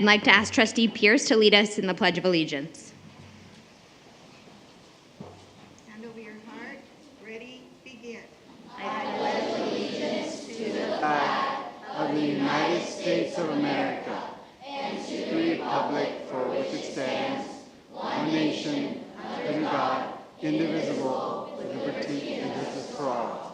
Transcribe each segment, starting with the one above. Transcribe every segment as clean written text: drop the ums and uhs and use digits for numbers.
I'd like to ask Trustee Pierce to lead us in the Pledge of Allegiance. Hand over your heart. Ready, begin. I pledge allegiance to the flag of the United States of America and to the republic for which it stands, one nation, under God, indivisible, with liberty and justice for all.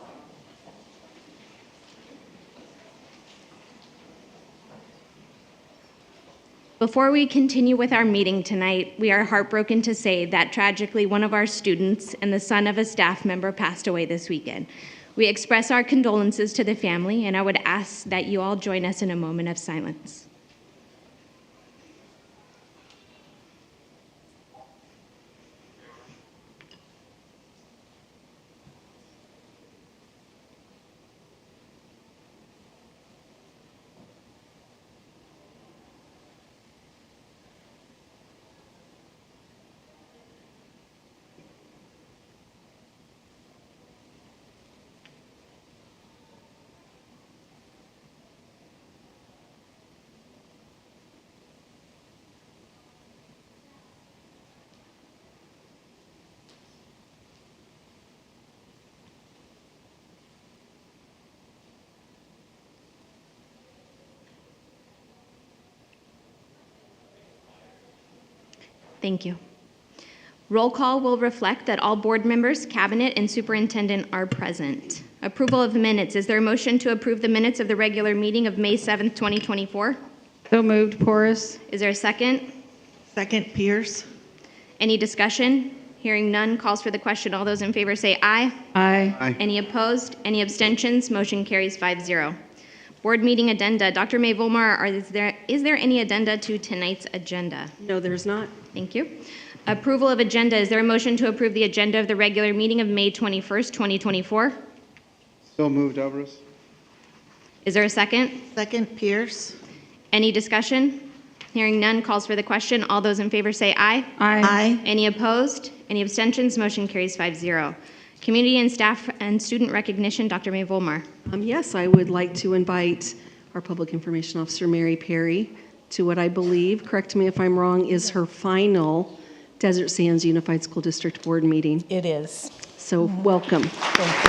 Before we continue with our meeting tonight, we are heartbroken to say that tragically one of our students and the son of a staff member passed away this weekend. We express our condolences to the family, and I would ask that you all join us in a moment of silence. Thank you. Roll call will reflect that all board members, cabinet, and superintendent are present. Approval of the minutes. Is there a motion to approve the minutes of the regular meeting of May 7th, 2024? So moved, Porras. Is there a second? Second, Pierce. Any discussion? Hearing none, calls for the question. All those in favor say aye. Aye. Aye. Any opposed? Any abstentions? Motion carries 5-0. Board meeting addenda. Dr. May Volmar, is there any addenda to tonight's agenda? No, there's not. Thank you. Approval of agenda. Is there a motion to approve the agenda of the regular meeting of May 21st, 2024? So moved, Alvarez. Is there a second? Second, Pierce. Any discussion? Hearing none, calls for the question. All those in favor say aye. Aye. Any opposed? Any abstentions? Motion carries 5-0. Community and staff and student recognition. Dr. May Volmar. Yes, I would like to invite our Public Information Officer, Mary Perry, to what I believe, correct me if I'm wrong, is her final Desert Sands Unified School District Board meeting. It is. So welcome. Thank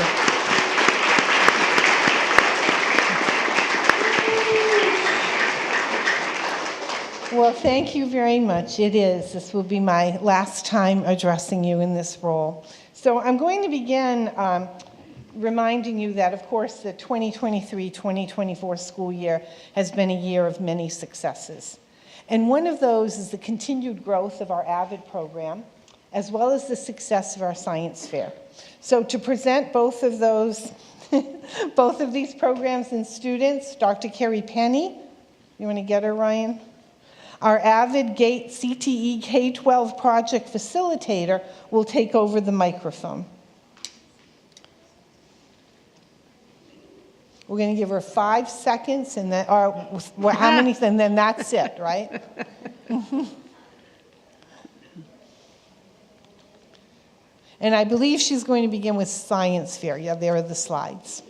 you. Well, thank you very much. It is. This will be my last time addressing you in this role. So I'm going to begin reminding you that, of course, the 2023-2024 school year has been a year of many successes. And one of those is the continued growth of our AVID program, as well as the success of our science fair. So to present both of those, both of these programs and students, Dr. Carrie Penny, you want to get her, Ryan? Our AVID GATE CTE K-12 project facilitator will take over the microphone. We're going to give her 5 seconds, and then, or how many, and then that's it, right? And I believe she's going to begin with science fair. Yeah, there are the slides.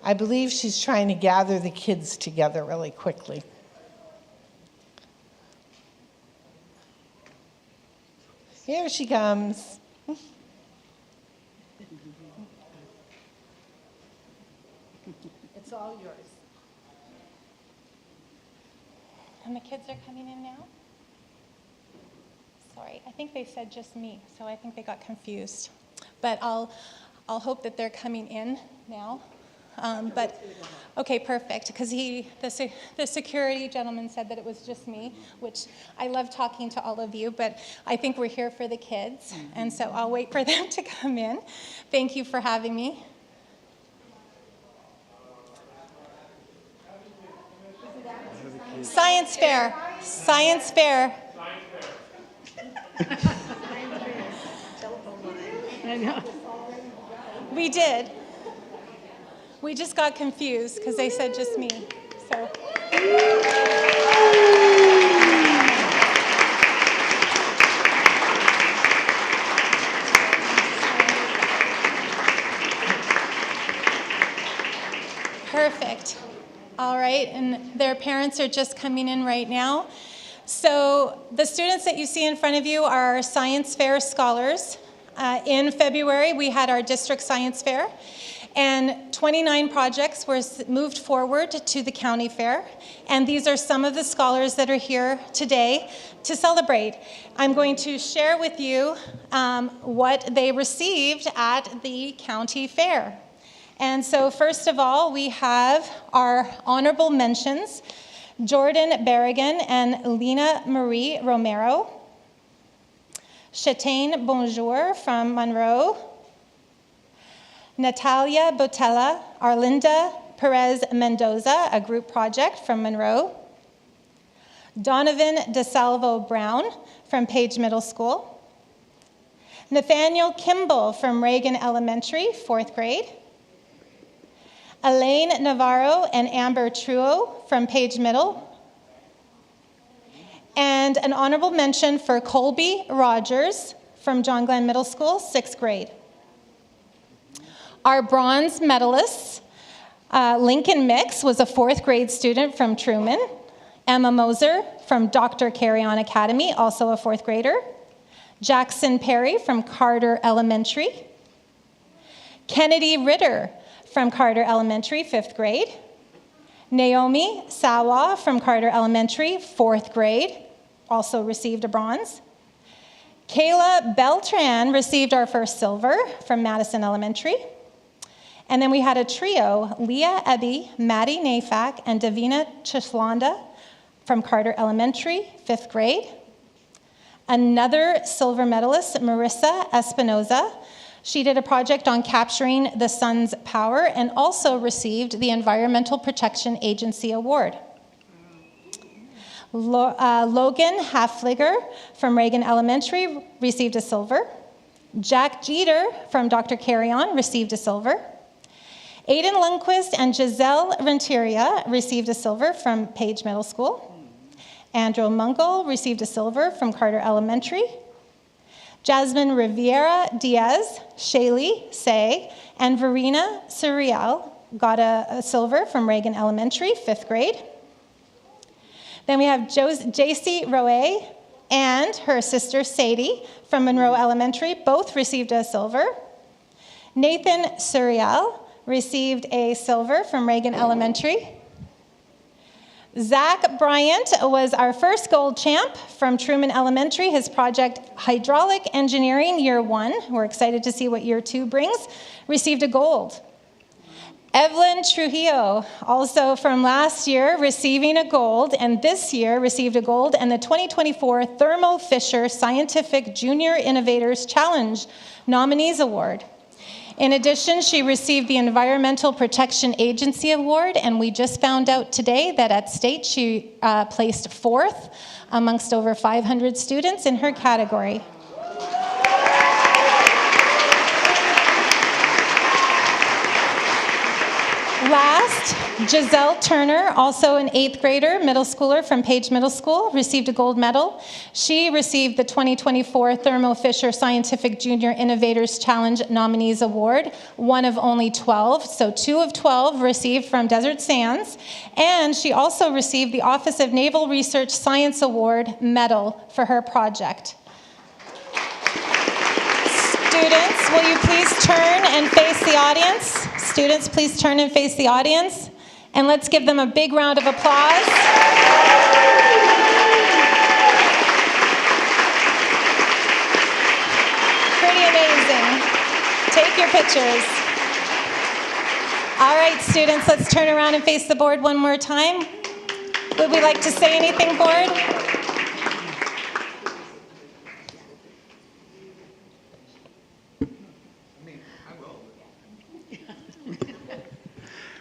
I believe she's trying to gather the kids together really quickly. Here she comes. It's all yours. And the kids are coming in now? Sorry, I think they said just me, so I think they got confused. But I'll hope that they're coming in now. But okay, perfect, because the security gentleman said that it was just me, which I love talking to all of you, but I think we're here for the kids, and so I'll wait for them to come in. Thank you for having me. Science fair. Science fair. I know. We did. We just got confused because they said just me. So. Perfect. All right, and their parents are just coming in right now. So the students that you see in front of you are our science fair scholars. In February, we had our district science fair, and 29 projects were moved forward to the county fair. And these are some of the scholars that are here today to celebrate. I'm going to share with you what they received at the county fair. And so first of all, we have our honorable mentions, Jordan Berrigan and Lena Marie Romero, Chatane Bonjour from Monroe, Natalia Botella, Arlinda Perez Mendoza, a group project from Monroe, Donovan DeSalvo Brown from Page Middle School, Nathaniel Kimball from Reagan Elementary, 4th grade, Elaine Navarro and Amber Truo from Page Middle, and an honorable mention for Colby Rogers from John Glenn Middle School, 6th grade. Our bronze medalists, Lincoln Mix was a 4th grade student from Truman, Emma Moser from Dr. Carry-On Academy, also a 4th grader, Jackson Perry from Carter Elementary, Kennedy Ritter from Carter Elementary, 5th grade. Naomi Sawa from Carter Elementary, 4th grade, also received a bronze. Kayla Beltran received our first silver from Madison Elementary. And then we had a trio, Leah Ebby, Maddie Nafak, and Davina Chislanda from Carter Elementary, 5th grade. Another silver medalist, Marissa Espinoza. She did a project on capturing the sun's power and also received the Environmental Protection Agency Award. Logan Halfliger from Reagan Elementary received a silver. Jack Jeter from Dr. Carry-On received a silver. Aiden Lundquist and Giselle Renteria received a silver from Page Middle School. Andrew Munkel received a silver from Carter Elementary. Jasmine Riviera Diaz, Shaylee Say, and Verena Surreal got a silver from Reagan Elementary, 5th grade. Then we have JC Roe and her sister Sadie from Monroe Elementary, both received a silver. Nathan Surreal received a silver from Reagan Elementary. Zach Bryant was our first gold champ from Truman Elementary, his project Hydraulic Engineering Year 1. We're excited to see what Year 2 brings. Received a gold. Evelyn Trujillo, also from last year, receiving a gold, and this year received a gold and the 2024 Thermo Fisher Scientific Junior Innovators Challenge Nominees Award. In addition, she received the Environmental Protection Agency Award, and we just found out today that at state she placed 4th amongst over 500 students in her category. Last, Giselle Turner, also an 8th grader, middle schooler from Page Middle School, received a gold medal. She received the 2024 Thermo Fisher Scientific Junior Innovators Challenge Nominees Award, one of only 12, so 2 of 12 received from Desert Sands. And she also received the Office of Naval Research Science Award medal for her project. Students, will you please turn and face the audience? Students, please turn and face the audience. And let's give them a big round of applause. Pretty amazing. Take your pictures. All right, students, let's turn around and face the board one more time. Would we like to say anything, board?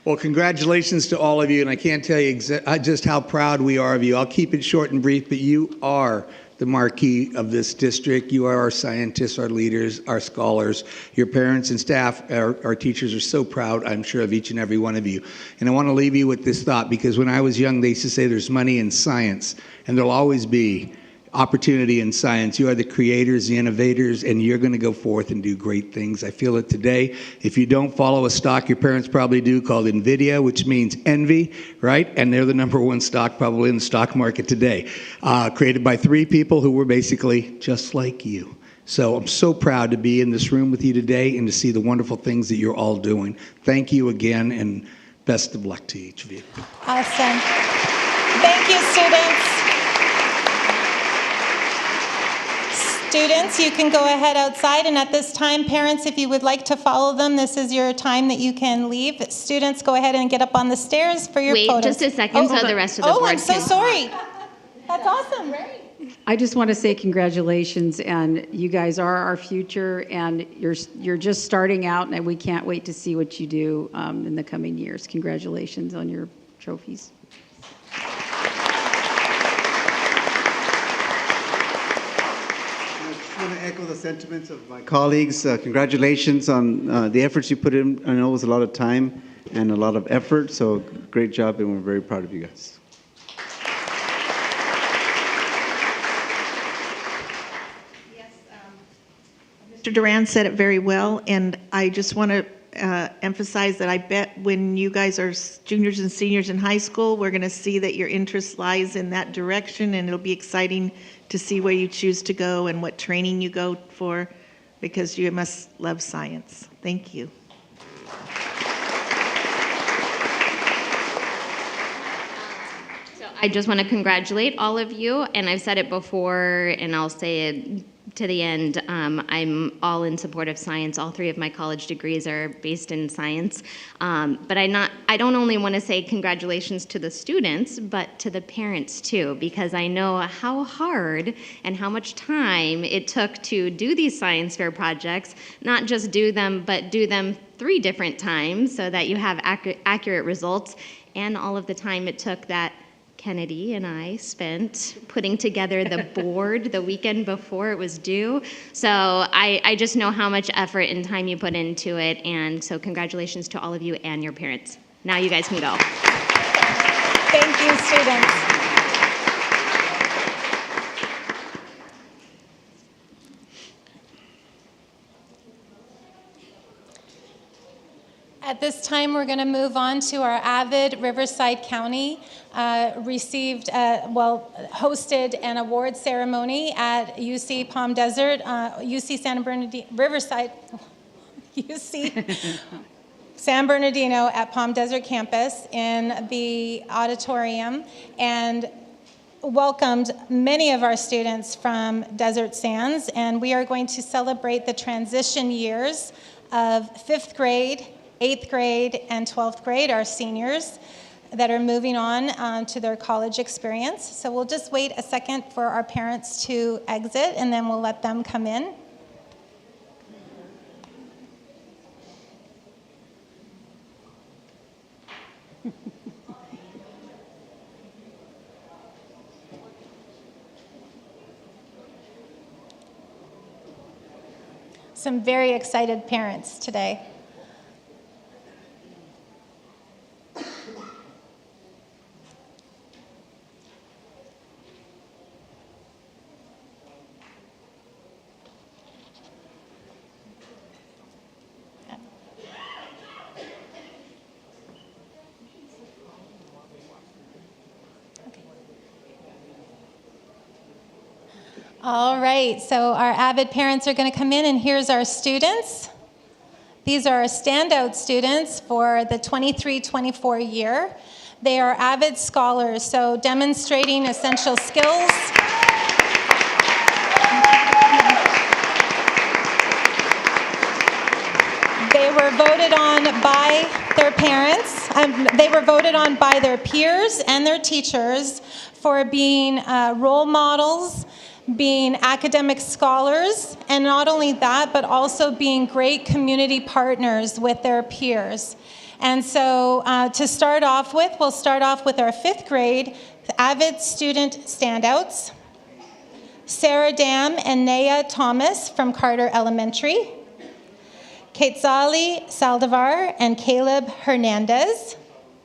Well, congratulations to all of you, and I can't tell you just how proud we are of you. I'll keep it short and brief, but you are the the marquee of this district. You are our scientists, our leaders, our scholars. Your parents and staff, our teachers are so proud, I'm sure, of each and every one of you. And I want to leave you with this thought, because when I was young, they used to say there's money in science, and there'll always be opportunity in science. You are the creators, the innovators, and you're going to go forth and do great things. I feel it today. If you don't follow a stock, your parents probably do, called NVIDIA, which means envy, right? And they're the #1 stock probably in the stock market today, created by 3 people who were basically just like you. So I'm so proud to be in this room with you today and to see the wonderful things that you're all doing. Thank you again, and best of luck to each of you. Awesome. Thank you, students. Students, you can go ahead outside, and at this time, parents, if you would like to follow them, this is your time that you can leave. Students, go ahead and get up on the stairs for your photos. Wait just a second so the rest of the board I'm so can. sorry. That's awesome. I just want to say congratulations, and you guys are our future, and you're just starting out, and we can't wait to see what you do in the coming years. Congratulations on your trophies. I want to echo the sentiments of my colleagues. Congratulations on the efforts you put in. I know it was a lot of time and a lot of effort, so great job, and we're very proud of you guys. Yes, Mr. Duran said it very well, and I just want to emphasize that I bet when you guys are juniors and seniors in high school, we're going to see that your interest lies in that direction, and it'll be exciting to see where you choose to go and what training you go for, because you must love science. Thank you. So I just want to congratulate all of you, and I've said it before, and I'll say it to the end. I'm all in support of science. All 3 of my college degrees are based in science. But I don't only want to say congratulations to the students, but to the parents too, because I know how hard and how much time it took to do these science fair projects, not just do them, but do them 3 different times so that you have accurate results, and all of the time it took that Kennedy and I spent putting together the board the weekend before it was due. So I just know how much effort and time you put into it, and so congratulations to all of you and your parents. Now you guys can go. Thank you, students. At this time, we're going to move on to our AVID Riverside County hosted an award ceremony at UC Palm Desert, UC San Bernardino, Riverside, UC San Bernardino at Palm Desert campus in the auditorium, and welcomed many of our students from Desert Sands, and we are going to celebrate the transition years of 5th grade, 8th grade, and 12th grade, our seniors that are moving on to their college experience. So we'll just wait a second for our parents to exit, and then we'll let them come in. Some very excited parents today. All right, so our AVID parents are going to come in, and here's our students. These are our standout students for the 23-24 year. They are AVID scholars, so demonstrating essential skills. They were voted on by their parents. They were voted on by their peers and their teachers for being role models, being academic scholars, and not only that, but also being great community partners with their peers. And so to start off with, we'll start off with our 5th grade AVID student standouts. Sarah Dam and Naya Thomas from Carter Elementary, Quetzali Saldivar and Caleb Hernandez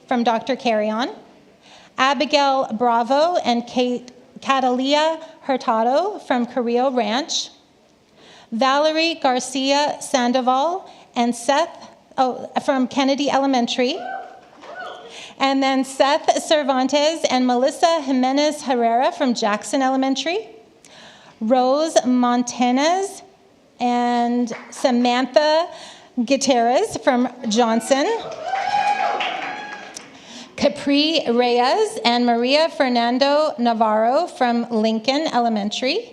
from Dr. Carrion, Abigail Bravo and Catalia Hurtado from Carrillo Ranch, Valerie Garcia Sandoval and Seth from Kennedy Elementary, and then Seth Cervantes and Melissa Jimenez Herrera from Jackson Elementary, Rose Montanez and Samantha Gutierrez from Johnson, Capri Reyes and Maria Fernando Navarro from Lincoln Elementary,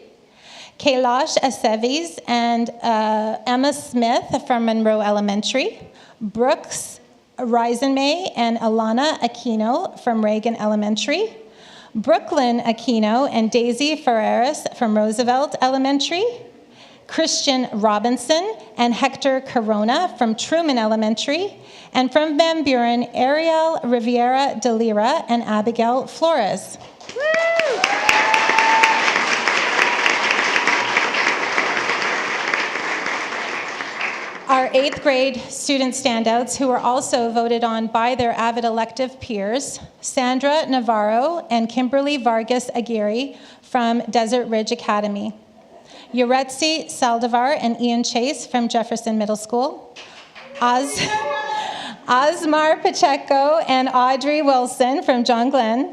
Kailash Aceves and Emma Smith from Monroe Elementary, Brooks Reisenmay and Alana Aquino from Reagan Elementary, Brooklyn Aquino and Daisy Ferreras from Roosevelt Elementary, Christian Robinson and Hector Corona from Truman Elementary, and from Van Buren, Ariel Riviera de Lira and Abigail Flores. Our 8th grade student standouts, who were also voted on by their avid elective peers, Sandra Navarro and Kimberly Vargas Aguirre from Desert Ridge Academy, Yuretsi Saldivar and Ian Chase from Jefferson Middle School, Osmar Pacheco and Audrey Wilson from John Glenn,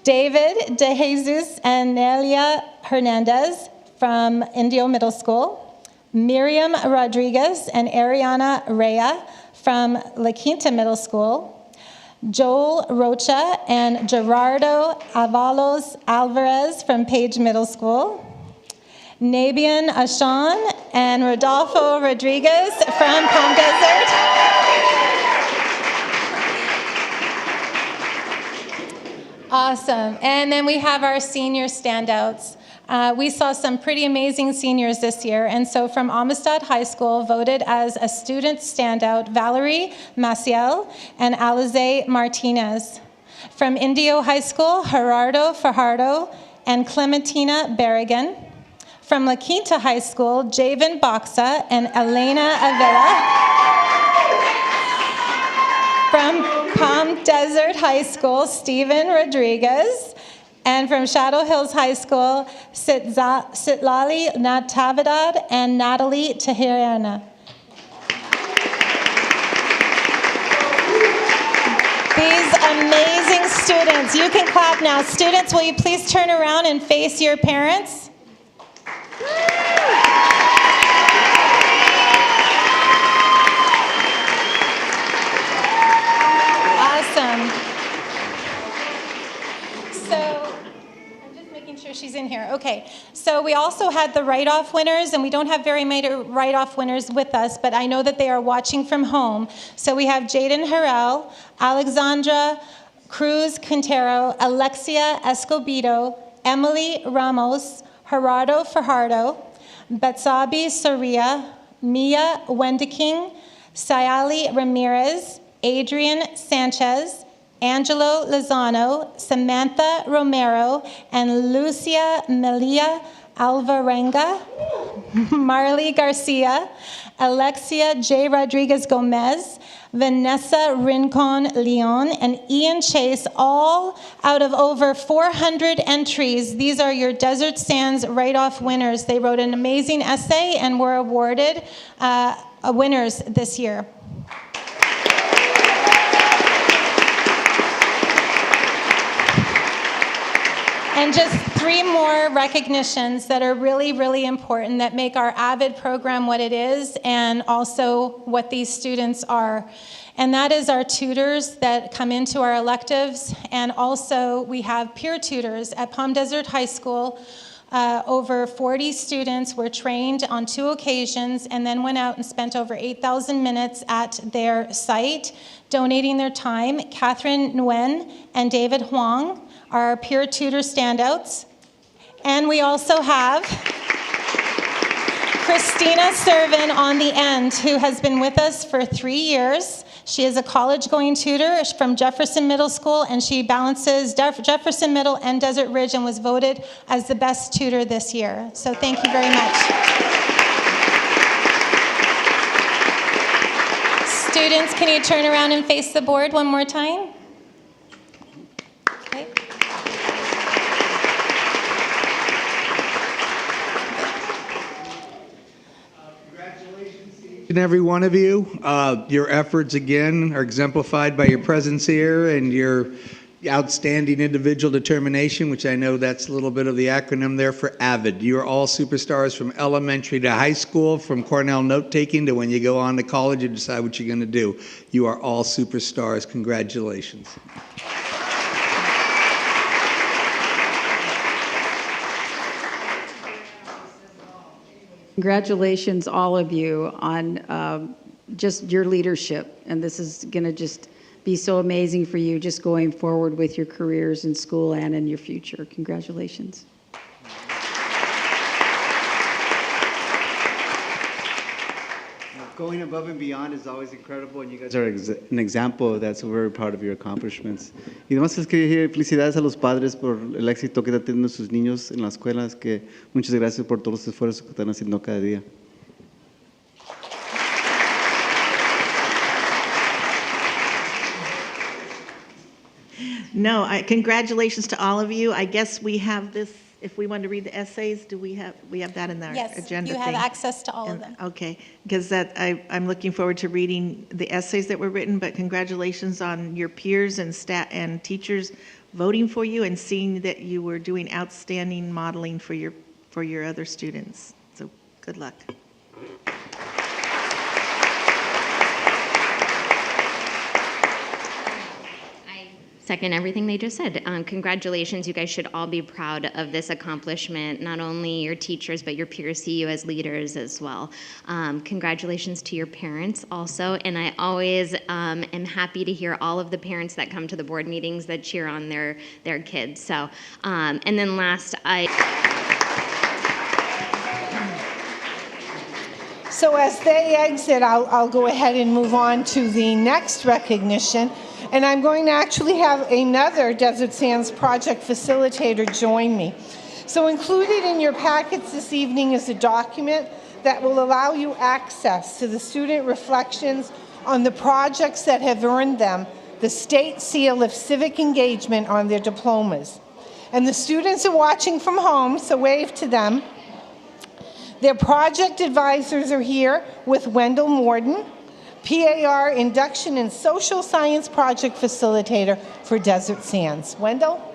David De Jesus and Nelia Hernandez from Indio Middle School, Miriam Rodriguez and Ariana Rea from La Quinta Middle School, Joel Rocha and Gerardo Avalos Alvarez from Page Middle School, Nabian Ashan and Rodolfo Rodriguez from Palm Desert, awesome. And then we have our senior standouts. We saw some pretty amazing seniors this year, and so from Amistad High School voted as a student standout Valerie Maciel and Alize Martinez. From Indio High School, Gerardo Fajardo and Clementina Berrigan. From La Quinta High School, Javen Boxa and Elena Avila. From Palm Desert High School, Stephen Rodriguez. And from Shadow Hills High School, Sitlali Natavidad and Natalie Tahirana. These amazing students. You can clap now. Students, will you please turn around and face your parents? Awesome. So, I'm just making sure she's in here. Okay, so we also had the write-off winners, and we don't have very many write-off winners with us, but I know that they are watching from home. So we have Jaden Harrell, Alexandra Cruz Quintero, Alexia Escobedo, Emily Ramos, Gerardo Fajardo, Betsabi Soria, Mia Wendeking, Sayali Ramirez, Adrian Sanchez, Angelo Lozano, Samantha Romero, and Lucia Melia Alvarenga, Marley Garcia, Alexia J. Rodriguez Gomez, Vanessa Rincon Leon, and Ian Chase, all out of over 400 entries. These are your Desert Sands write-off winners. They wrote an amazing essay and were awarded winners this year. And just 3 more recognitions that are really, really important that make our AVID program what it is and also what these students are. And that is our tutors that come into our electives, and also we have peer tutors at Palm Desert High School. Over 40 students were trained on 2 occasions and then went out and spent over 8,000 minutes at their site, donating their time. Catherine Nguyen and David Huang are our peer tutor standouts. And we also have Christina Servin on the end, who has been with us for 3 years. She is a college-going tutor from Jefferson Middle School, and she balances Jefferson Middle and Desert Ridge and was voted as the best tutor this year. So thank you very much. Students, can you turn around and face the board one more time? Okay. And every one of you, your efforts again are exemplified by your presence here and your outstanding individual determination, which I know that's a little bit of the acronym there for AVID. You are all superstars from elementary to high school, from Cornell note-taking to when you go on to college and decide what you're going to do. You are all superstars. Congratulations. Congratulations, all of you, on just your leadership. And this is going to just be so amazing for you just going forward with your careers in school and in your future. Congratulations. Going above and beyond is always incredible, and you guys are an example of that, so we're very proud of your accomplishments. Y además les quería decir felicidades a los padres por el éxito que están teniendo sus niños en las escuelas, que muchas gracias por todos los esfuerzos que están haciendo cada día. No, congratulations to all of you. I guess we have this, if we want to read the essays, we have that in our agenda? Yes, you have access to all of them. Okay, because I'm looking forward to reading the essays that were written, but congratulations on your peers and staff and teachers voting for you and seeing that you were doing outstanding modeling for your other students. So good luck. Second everything they just said. Congratulations, you guys should all be proud of this accomplishment. Not only your teachers, but your peers see you as leaders as well. Congratulations to your parents also, and I always am happy to hear all of the parents that come to the board meetings that cheer on their kids. So, and then last, So as they exit, I'll go ahead and move on to the next recognition. And I'm going to actually have another Desert Sands project facilitator join me. So included in your packets this evening is a document that will allow you access to the student reflections on the projects that have earned them the State Seal of Civic Engagement on their diplomas. And the students are watching from home, so wave to them. Their project advisors are here with Wendell Morden, PAR Induction and Social Science Project Facilitator for Desert Sands. Wendell?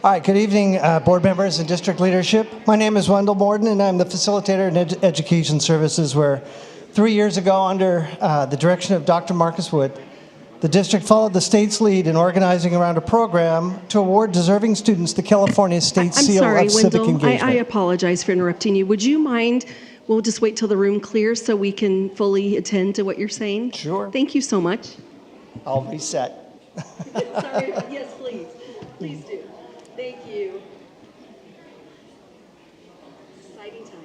All right, good evening, board members and district leadership. My name is Wendell Morden, and I'm the facilitator in Education Services, where 3 years ago, under the direction of Dr. Marcus Wood, the district followed the state's lead in organizing around a program to award deserving students the California State Seal of Civic Engagement. I apologize for interrupting you. Would you mind, we'll just wait till the room clears so we can fully attend to what you're saying? Sure. Thank you so much. I'll reset. Sorry, yes, please. Please do. Thank you. Exciting time.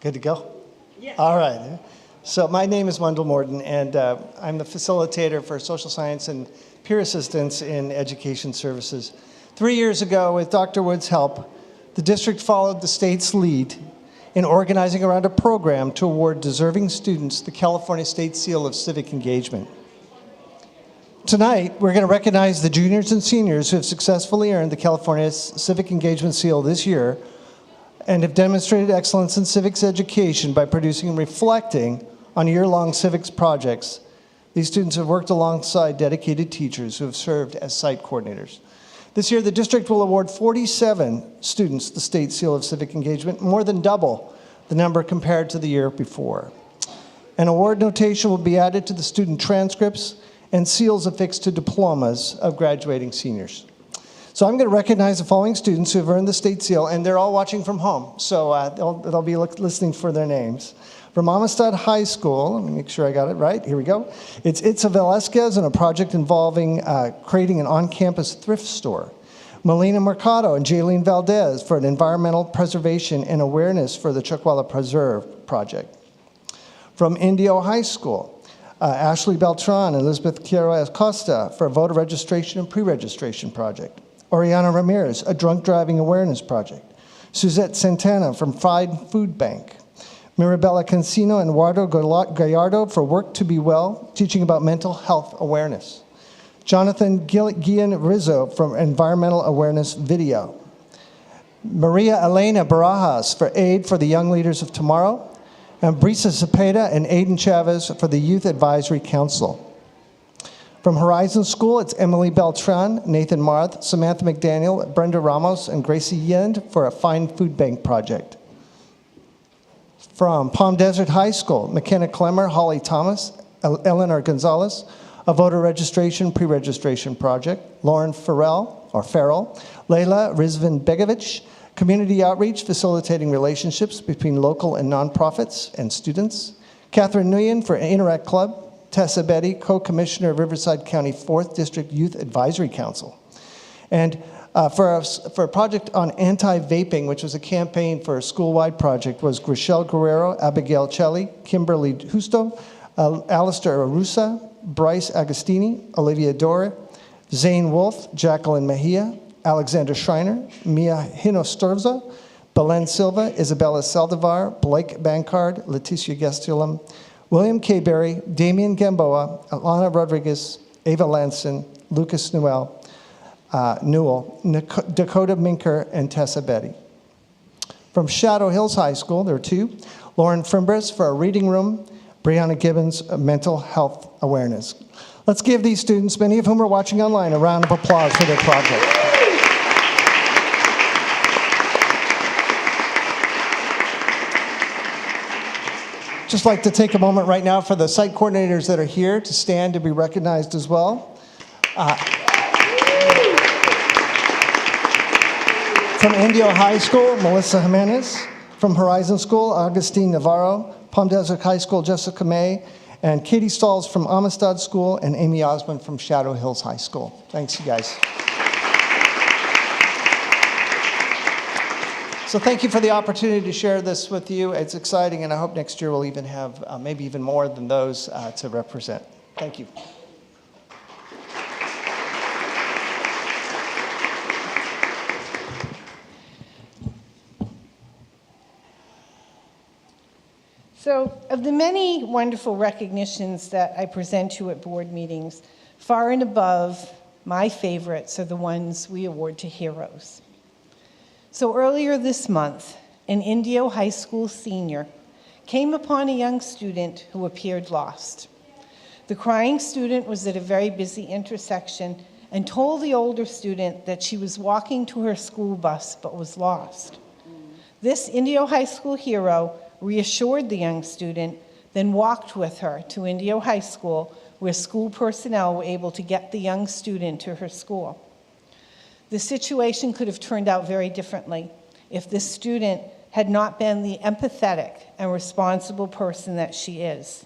Good to go? Yes. All right. So my name is Wendell Morden, and I'm the facilitator for social science and peer assistance in education services. 3 years ago, with Dr. Wood's help, the district followed the state's lead in organizing around a program to award deserving students the California State Seal of Civic Engagement. Tonight, we're going to recognize the juniors and seniors who have successfully earned the California Civic Engagement Seal this year and have demonstrated excellence in civics education by producing and reflecting on year-long civics projects. These students have worked alongside dedicated teachers who have served as site coordinators. This year, the district will award 47 students the State Seal of Civic Engagement, more than double the number compared to the year before. An award notation will be added to the student transcripts and seals affixed to diplomas of graduating seniors. So I'm going to recognize the following students who have earned the state seal, and they're all watching from home, so they'll be listening for their names. From Amistad High School, let me make sure I got it right, here we go. It's Itza Velasquez and a project involving creating an on-campus thrift store. Melina Mercado and Jaylene Valdez for an environmental preservation and awareness for the Chuckwalla Preserve project. From Indio High School, Ashley Beltran and Elizabeth Quiero Acosta for a voter registration and pre-registration project. Oriana Ramirez, a drunk driving awareness project. Suzette Santana from Fried Food Bank. Mirabella Cancino and Eduardo Gallardo for Work to Be Well, teaching about mental health awareness. Jonathan Guillen Rizzo from Environmental Awareness Video. Maria Elena Barajas for Aid for the Young Leaders of Tomorrow. And Brisa Cepeda and Aiden Chavez for the Youth Advisory Council. From Horizon School, it's Emily Beltran, Nathan Marth, Samantha McDaniel, Brenda Ramos, and Gracie Yend for a Fine Food Bank project. From Palm Desert High School, McKenna Clemmer, Holly Thomas, Eleanor Gonzalez, a voter registration, pre-registration project. Lauren Farrell, Layla Rizvin Begovic, community outreach, facilitating relationships between local and nonprofits and students. Catherine Nguyen for Interact Club. Tessa Betty, co-commissioner of Riverside County 4th District Youth Advisory Council. And for a project on anti-vaping, which was a campaign for a school-wide project, was Grichelle Guerrero, Abigail Celli, Kimberly Justo, Alistair Arusa, Bryce Agostini, Olivia Dore, Zane Wolf, Jacqueline Mejia, Alexander Schreiner, Mia Hinostorza, Belen Silva, Isabella Saldivar, Blake Bankard, Leticia Gestulum, William K. Berry, Damian Gamboa, Alana Rodriguez, Ava Lanson, Lucas Newell, Dakota Minker, and Tessa Betty. From Shadow Hills High School, there are two. Lauren Frimbres for a reading room, Brianna Gibbons, mental health awareness. Let's give these students, many of whom are watching online, a round of applause for their project. Just like to take a moment right now for the site coordinators that are here to stand to be recognized as well. From Indio High School, Melissa Jimenez. From Horizon School, Augustine Navarro. Palm Desert High School, Jessica May. And Katie Stalls from Amistad School, and Amy Osmond from Shadow Hills High School. Thanks, you guys. So thank you for the opportunity to share this with you. It's exciting, and I hope next year we'll even have maybe even more than those to represent. Thank you. So, of the many wonderful recognitions that I present you at board meetings, far and above, my favorites are the ones we award to heroes. So earlier this month, an Indio High School senior came upon a young student who appeared lost. The crying student was at a very busy intersection and told the older student that she was walking to her school bus but was lost. This Indio High School hero reassured the young student, then walked with her to Indio High School, where school personnel were able to get the young student to her school. The situation could have turned out very differently if this student had not been the empathetic and responsible person that she is.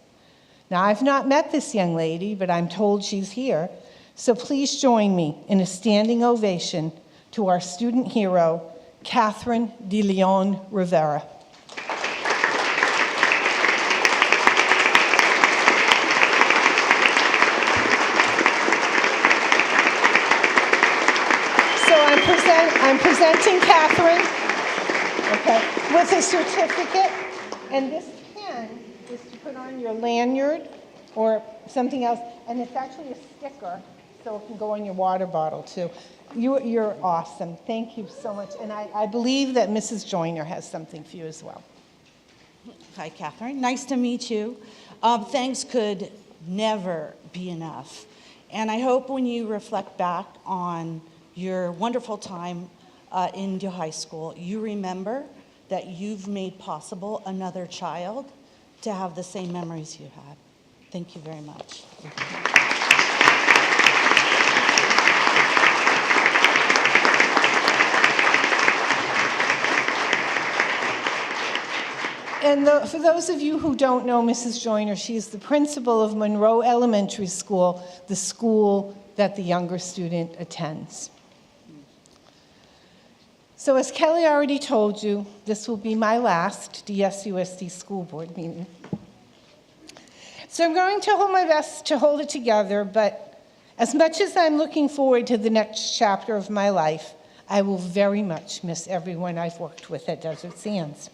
Now, I've not met this young lady, but I'm told she's here, so please join me in a standing ovation to our student hero, Catherine de Leon Rivera. I'm presenting Catherine, okay, with a certificate, and this pen is to put on your lanyard or something else, and it's actually a sticker, so it can go in your water bottle too. You're awesome. Thank you so much, and I believe that Mrs. Joyner has something for you as well. Hi, Catherine. Nice to meet you. Thanks could never be enough, and I hope when you reflect back on your wonderful time in your high school, you remember that you've made possible another child to have the same memories you had. Thank you very much. And for those of you who don't know Mrs. Joyner, she is the principal of Monroe Elementary School, the school that the younger student attends. So as Kelly already told you, this will be my last DSUSD school board meeting. So I'm going to hold my best to hold it together, but as much as I'm looking forward to the next chapter of my life, I will very much miss everyone I've worked with at Desert Sands.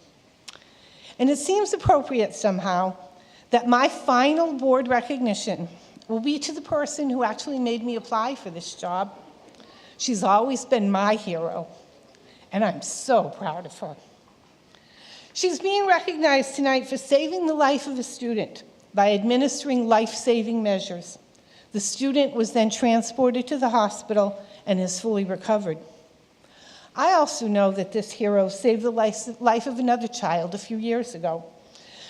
And it seems appropriate somehow that my final board recognition will be to the person who actually made me apply for this job. She's always been my hero, and I'm so proud of her. She's being recognized tonight for saving the life of a student by administering life-saving measures. The student was then transported to the hospital and is fully recovered. I also know that this hero saved the life of another child a few years ago,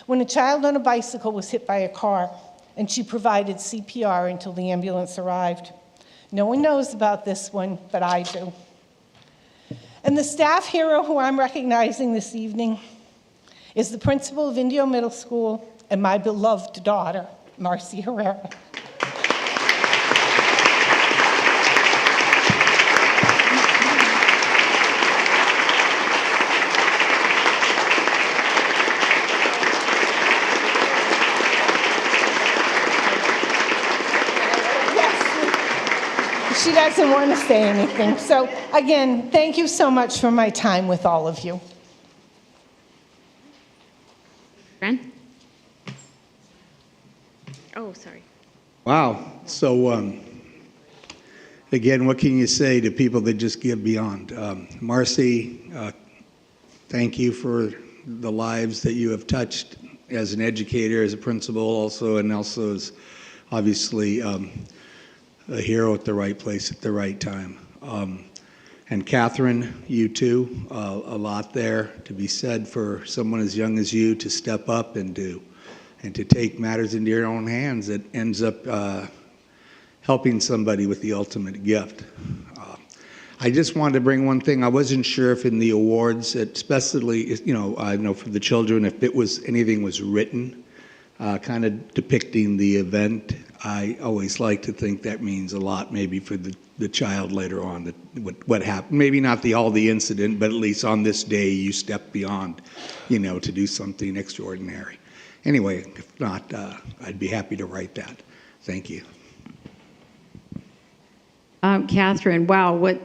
when a child on a bicycle was hit by a car, and she provided CPR until the ambulance arrived. No one knows about this one, but I do. And the staff hero who I'm recognizing this evening is the principal of Indio Middle School and my beloved daughter, Marcy Herrera. She doesn't want to say anything. So again, thank you so much for my time with all of you. Ren? Oh, sorry. Wow. So, again, what can you say to people that just give beyond? Marcy, thank you for the lives that you have touched as an educator, as a principal also, and also as obviously a hero at the right place at the right time. And Catherine, you too, a lot there to be said for someone as young as you to step up and to take matters into your own hands. That ends up helping somebody with the ultimate gift. I just wanted to bring one thing. I wasn't sure if in the awards, especially, I know for the children, if anything was written, kind of depicting the event. I always like to think that means a lot, maybe for the child later on, that what happened. Maybe not all the incident, but at least on this day you stepped beyond, to do something extraordinary. Anyway, if not, I'd be happy to write that. Thank you. Catherine, wow, what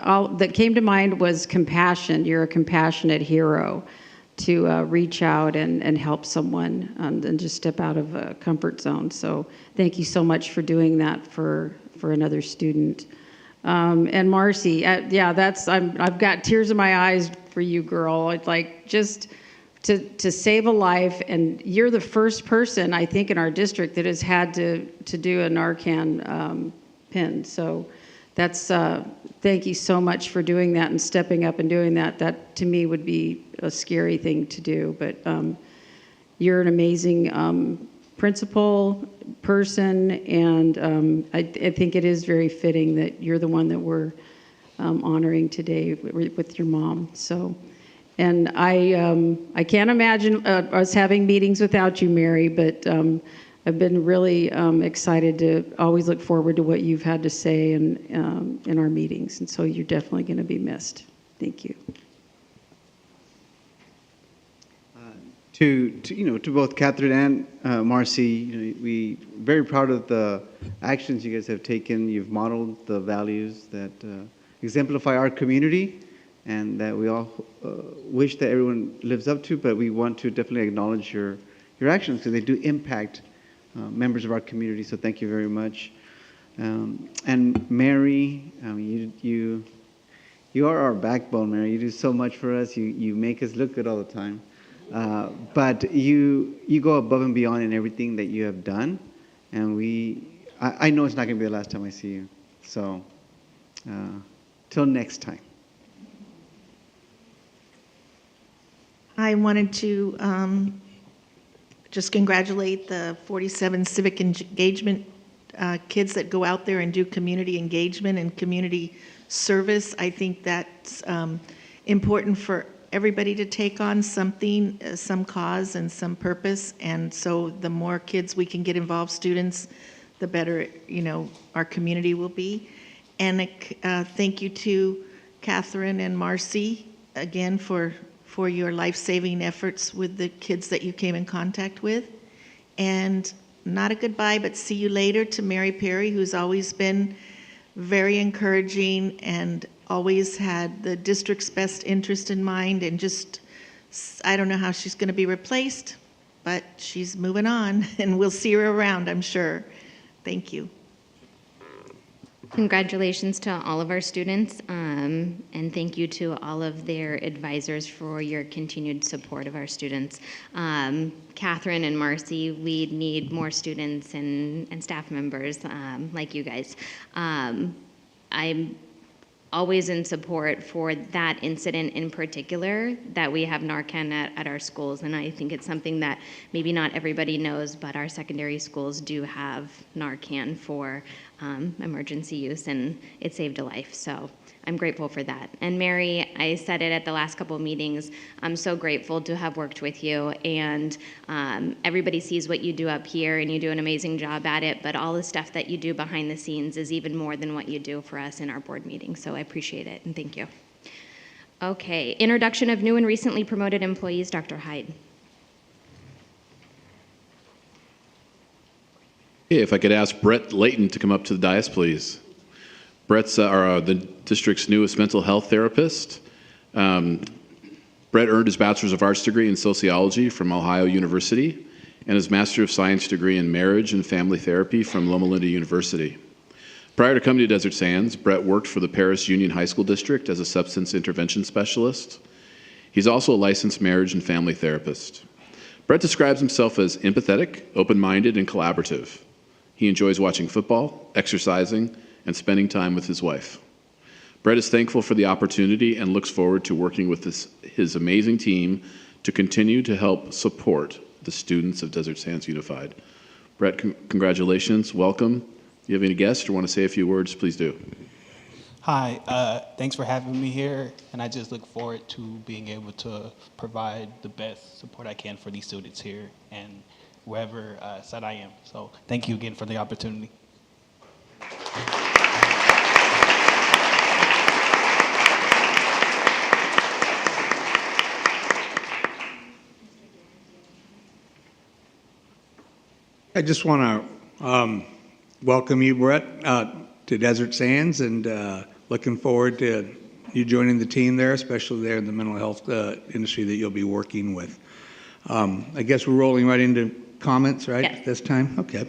all that came to mind was compassion. You're a compassionate hero to reach out and help someone and just step out of a comfort zone. So thank you so much for doing that for another student. And Marcy, I've got tears in my eyes for you, girl. It's like just to save a life, and you're the first person I think in our district that has had to do a Narcan pin. So that's thank you so much for doing that and stepping up and doing that. That to me would be a scary thing to do, but you're an amazing principal person, and I think it is very fitting that you're the one that we're honoring today with your mom. So, and I can't imagine us having meetings without you, Mary, but I've been really excited to always look forward to what you've had to say in our meetings, and so you're definitely going to be missed. Thank you. To both Catherine and Marcy, we very proud of the actions you guys have taken. You've modeled the values that exemplify our community, and that we all wish that everyone lives up to. But we want to definitely acknowledge your actions, because they do impact members of our community. So thank you very much. And Mary, you are our backbone, Mary. You do so much for us. You make us look good all the time. But you go above and beyond in everything that you have done, and I know it's not going to be the last time I see you. So, till next time. I wanted to just congratulate the 47 civic engagement kids that go out there and do community engagement and community service. I think that's important for everybody to take on something, some cause and some purpose. And so the more kids we can get involved, students, the better, our community will be. And thank you to Catherine and Marcy again for your life-saving efforts with the kids that you came in contact with. And not a goodbye, but see you later to Mary Perry, who's always been very encouraging and always had the district's best interest in mind. And just, I don't know how she's going to be replaced, but she's moving on, and we'll see her around, I'm sure. Thank you. Congratulations to all of our students, and thank you to all of their advisors for your continued support of our students. Catherine and Marcy, we need more students and staff members like you guys. I'm always in support for that incident in particular, that we have Narcan at our schools, and I think it's something that maybe not everybody knows, but our secondary schools do have Narcan for emergency use, and it saved a life, so I'm grateful for that. And Mary, I said it at the last couple of meetings, I'm so grateful to have worked with you, and everybody sees what you do up here, and you do an amazing job at it, but all the stuff that you do behind the scenes is even more than what you do for us in our board meetings, so I appreciate it, and thank you. Okay, introduction of new and recently promoted employees, Dr. Hyde. If I could ask Brett Layton to come up to the dais, please. Brett's the district's newest mental health therapist. Brett earned his Bachelor's of Arts degree in sociology from Ohio University and his Master of Science degree in marriage and family therapy from Loma Linda University. Prior to coming to Desert Sands, Brett worked for the Paris Union High School District as a substance intervention specialist. He's also a licensed marriage and family therapist. Brett describes himself as empathetic, open-minded, and collaborative. He enjoys watching football, exercising, and spending time with his wife. Brett is thankful for the opportunity and looks forward to working with his amazing team to continue to help support the students of Desert Sands Unified. Brett, congratulations, welcome. If you have any guests or want to say a few words, please do. Hi, thanks for having me here, and I just look forward to being able to provide the best support I can for these students here and wherever side I am. So thank you again for the opportunity. I just want to welcome you, Brett, to Desert Sands, and looking forward to you joining the team there, especially there in the mental health industry that you'll be working with. I guess we're rolling right into comments, right, Yes. this time? Okay.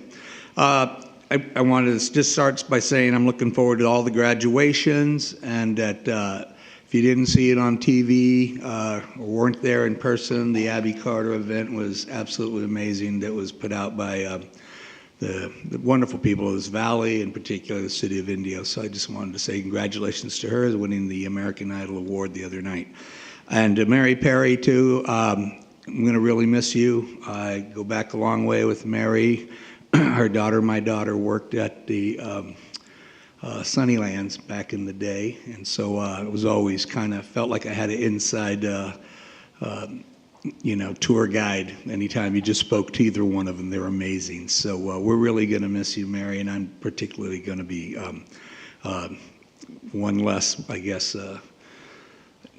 I wanted to just start by saying I'm looking forward to all the graduations, and that if you didn't see it on TV or weren't there in person, the Abby Carter event was absolutely amazing. That was put out by the wonderful people of this valley, in particular the city of Indio. So I just wanted to say congratulations to her as winning the American Idol Award the other night. And to Mary Perry, too, I'm going to really miss you. I go back a long way with Mary. My daughter worked at the Sunnylands back in the day, and so it was always kind of felt like I had an inside tour guide anytime you just spoke to either one of them. They're amazing. So we're really going to miss you, Mary, and I'm particularly going to be one less, I guess,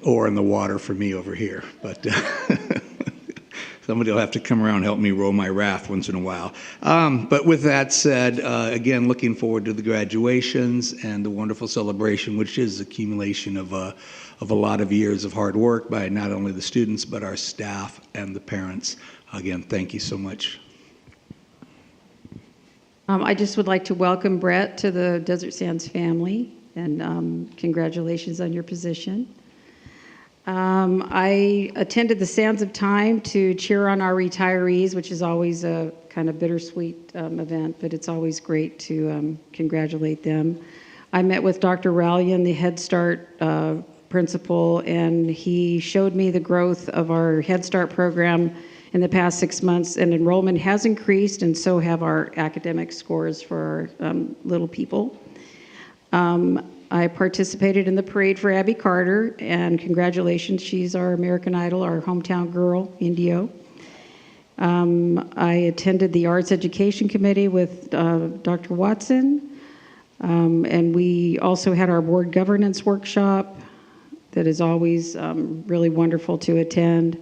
oar in the water for me over here. But somebody will have to come around and help me row my raft once in a while. But with that said, again, looking forward to the graduations and the wonderful celebration, which is accumulation of a lot of years of hard work by not only the students, but our staff and the parents. Again, thank you so much. I just would like to welcome Brett to the Desert Sands family, and congratulations on your position. I attended the Sands of Time to cheer on our retirees, which is always a kind of bittersweet event, but it's always great to congratulate them. I met with Dr. Rallian, the Head Start principal, and he showed me the growth of our Head Start program in the past 6 months, and enrollment has increased, and so have our academic scores for our little people. I participated in the parade for Abby Carter, and congratulations, she's our American Idol, our hometown girl, Indio. I attended the Arts Education Committee with Dr. Watson, and we also had our board governance workshop that is always really wonderful to attend.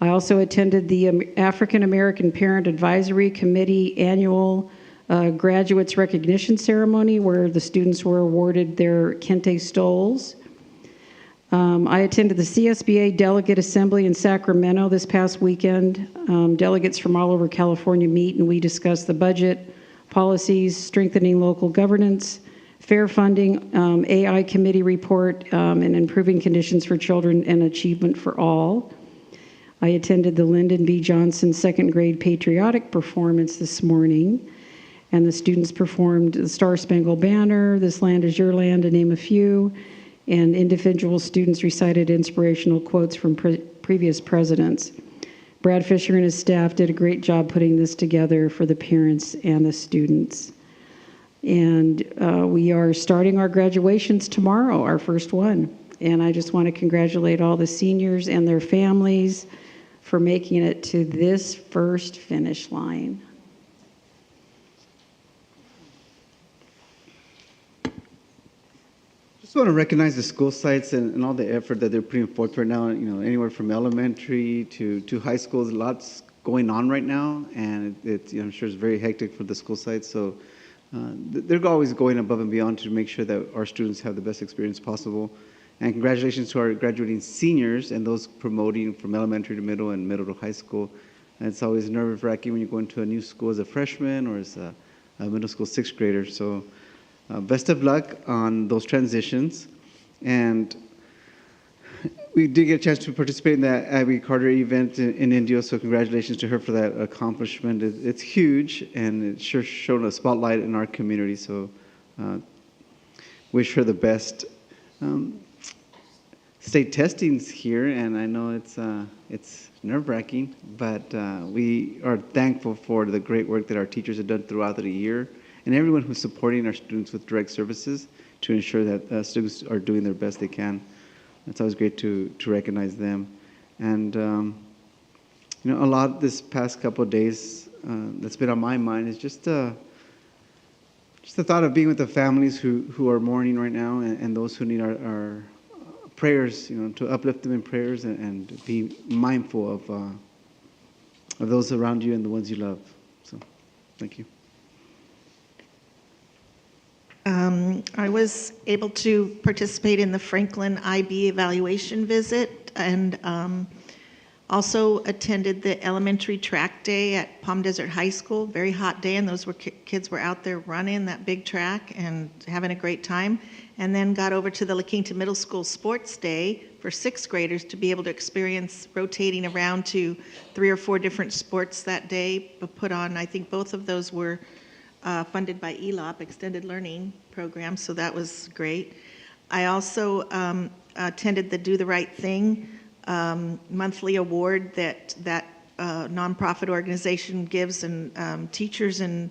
I also attended the African American Parent Advisory Committee annual graduates recognition ceremony where the students were awarded their Kente Stoles. I attended the CSBA Delegate Assembly in Sacramento this past weekend. Delegates from all over California meet and we discuss the budget, policies, strengthening local governance, fair funding, AI committee report, and improving conditions for children and achievement for all. I attended the Lyndon B. Johnson second grade patriotic performance this morning, and the students performed the Star Spangled Banner, This Land Is Your Land, to name a few, and individual students recited inspirational quotes from previous presidents. Brad Fisher and his staff did a great job putting this together for the parents and the students. And we are starting our graduations tomorrow, our first one. And I just want to congratulate all the seniors and their families for making it to this first finish line. Just want to recognize the school sites and all the effort that they're putting forth right now. You know, anywhere from elementary to high schools, lots going on right now, and I'm sure it's very hectic for the school sites. So they're always going above and beyond to make sure that our students have the best experience possible. And congratulations to our graduating seniors and those promoting from elementary to middle and middle to high school. And it's always nerve-wracking when you go into a new school as a freshman or as a middle school sixth grader. So best of luck on those transitions. And we did get a chance to participate in that Abby Carter event in Indio, so congratulations to her for that accomplishment. It's huge, and it sure shone a spotlight in our community, so wish her the best. State testing's here, and I know it's nerve-wracking, but we are thankful for the great work that our teachers have done throughout the year, and everyone who's supporting our students with direct services to ensure that students are doing their best they can. It's always great to recognize them. And you know, a lot this past couple of days that's been on my mind is just the thought of being with the families who are mourning right now, and those who need our prayers, you know, to uplift them in prayers and be mindful of those around you and the ones you love. So, thank you. I was able to participate in the Franklin IB evaluation visit, and also attended the elementary track day at Palm Desert High School. Very hot day, and those kids were out there running that big track and having a great time. And then got over to the La Quinta Middle School Sports Day for sixth graders to be able to experience rotating around to 3 or 4 different sports that day put on. I think both of those were funded by ELOP, Extended Learning Program, so that was great. I also attended the Do the Right Thing monthly award that nonprofit organization gives, and teachers and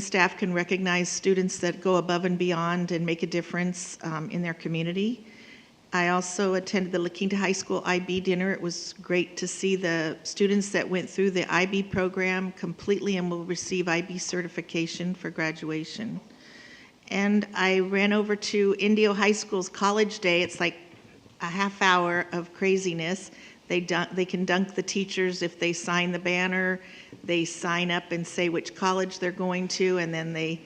staff can recognize students that go above and beyond and make a difference in their community. I also attended the La Quinta High School IB dinner. It was great to see the students that went through the IB program completely and will receive IB certification for graduation. And I ran over to Indio High School's College Day. It's like a half hour of craziness. They can dunk the teachers if they sign the banner. They sign up and say which college they're going to, and then they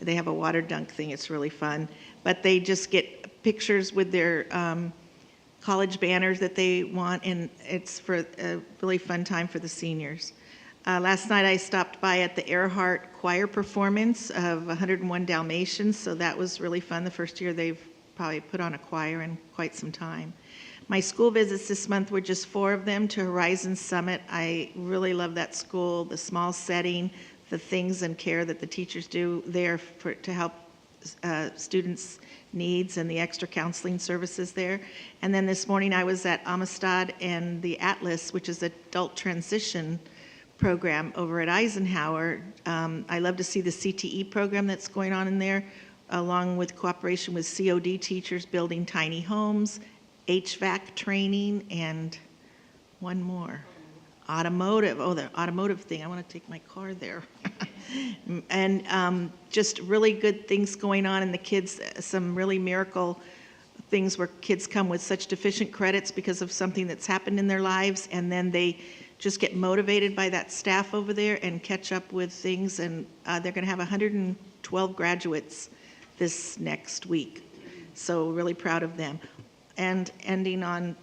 have a water dunk thing. It's really fun. But they just get pictures with their college banners that they want, and it's for a really fun time for the seniors. Last night I stopped by at the Earhart choir performance of 101 Dalmatians, so that was really fun. The first year they've probably put on a choir in quite some time. My school visits this month were just 4 of them to Horizon Summit. I really love that school, the small setting, the things and care that the teachers do there to help students' needs and the extra counseling services there. And then this morning I was at Amistad and the Atlas, which is adult transition program over at Eisenhower. I love to see the CTE program that's going on in there. along with cooperation with COD teachers building tiny homes, HVAC training, and one more. Automotive, oh, the automotive thing, I want to take my car there. And just really good things going on, and the kids, some really miracle things where kids come with such deficient credits because of something that's happened in their lives, and then they just get motivated by that staff over there and catch up with things, and they're going to have 112 graduates this next week. So really proud of them. And ending on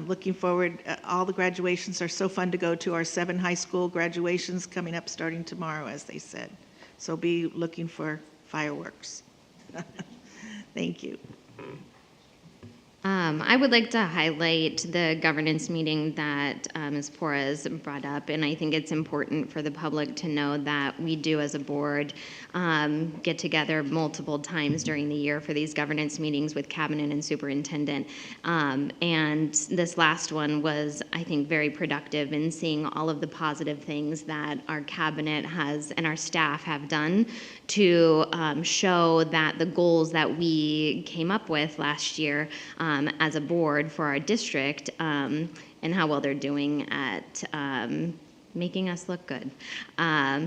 looking forward, all the graduations are so fun to go to. Our 7 high school graduations coming up starting tomorrow, as they said. So be looking for fireworks. Thank you. I would like to highlight the governance meeting that Ms. Porras brought up, and I think it's important for the public to know that we do as a board get together multiple times during the year for these governance meetings with cabinet and superintendent. And this last one was, I think, very productive in seeing all of the positive things that our cabinet has and our staff have done to show that the goals that we came up with last year as a board for our district and how well they're doing at making us look good.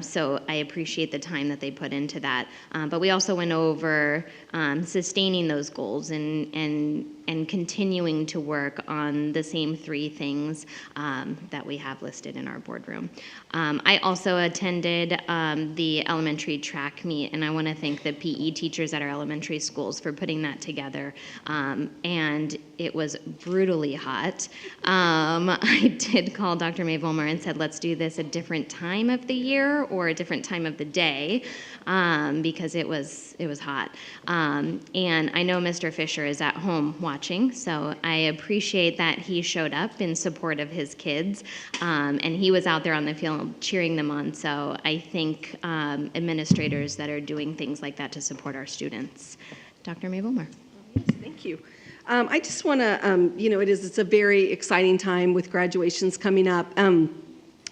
So I appreciate the time that they put into that. But we also went over sustaining those goals and continuing to work on the same 3 things that we have listed in our boardroom. I also attended the elementary track meet, and I want to thank the PE teachers at our elementary schools for putting that together. And it was brutally hot. I did call Dr. May Volmer and said, let's do this a different time of the year or a different time of the day because it was hot. And I know Mr. Fisher is at home watching, so I appreciate that he showed up in support of his kids, and he was out there on the field cheering them on. So I thank administrators that are doing things like that to support our students. Dr. May Volmer. Yes, thank you. I just want to, it's a very exciting time with graduations coming up,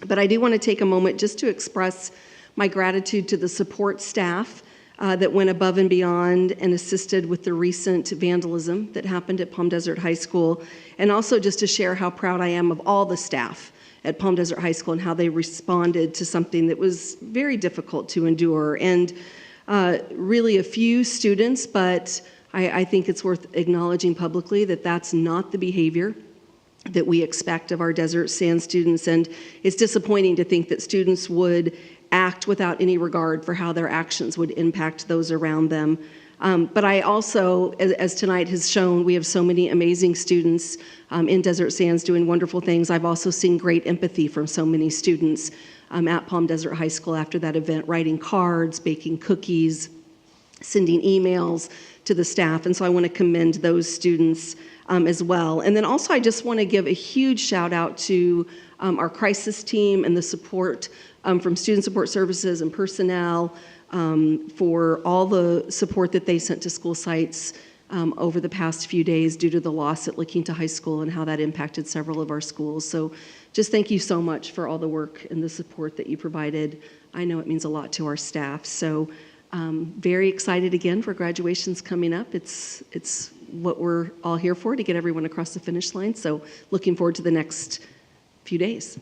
but I do want to take a moment just to express my gratitude to the support staff that went above and beyond and assisted with the recent vandalism that happened at Palm Desert High School, and also just to share how proud I am of all the staff at Palm Desert High School and how they responded to something that was very difficult to endure. And really a few students, but I think it's worth acknowledging publicly that that's not the behavior that we expect of our Desert Sand students, and it's disappointing to think that students would act without any regard for how their actions would impact those around them. But I also, as tonight has shown, we have so many amazing students in Desert Sands doing wonderful things. I've also seen great empathy from so many students at Palm Desert High School after that event, writing cards, baking cookies, sending emails to the staff, and so I want to commend those students as well. And then also I just want to give a huge shout out to our crisis team and the support from Student Support Services and personnel for all the support that they sent to school sites over the past few days due to the loss at La Quinta High School and how that impacted several of our schools. So just thank you so much for all the work and the support that you provided. I know it means a lot to our staff. So very excited again for graduations coming up. It's what we're all here for, to get everyone across the finish line. So looking forward to the next few days.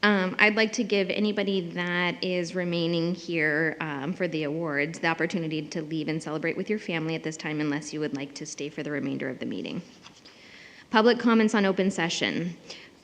I'd like to give anybody that is remaining here for the awards the opportunity to leave and celebrate with your family at this time, unless you would like to stay for the remainder of the meeting. Public comments on open session.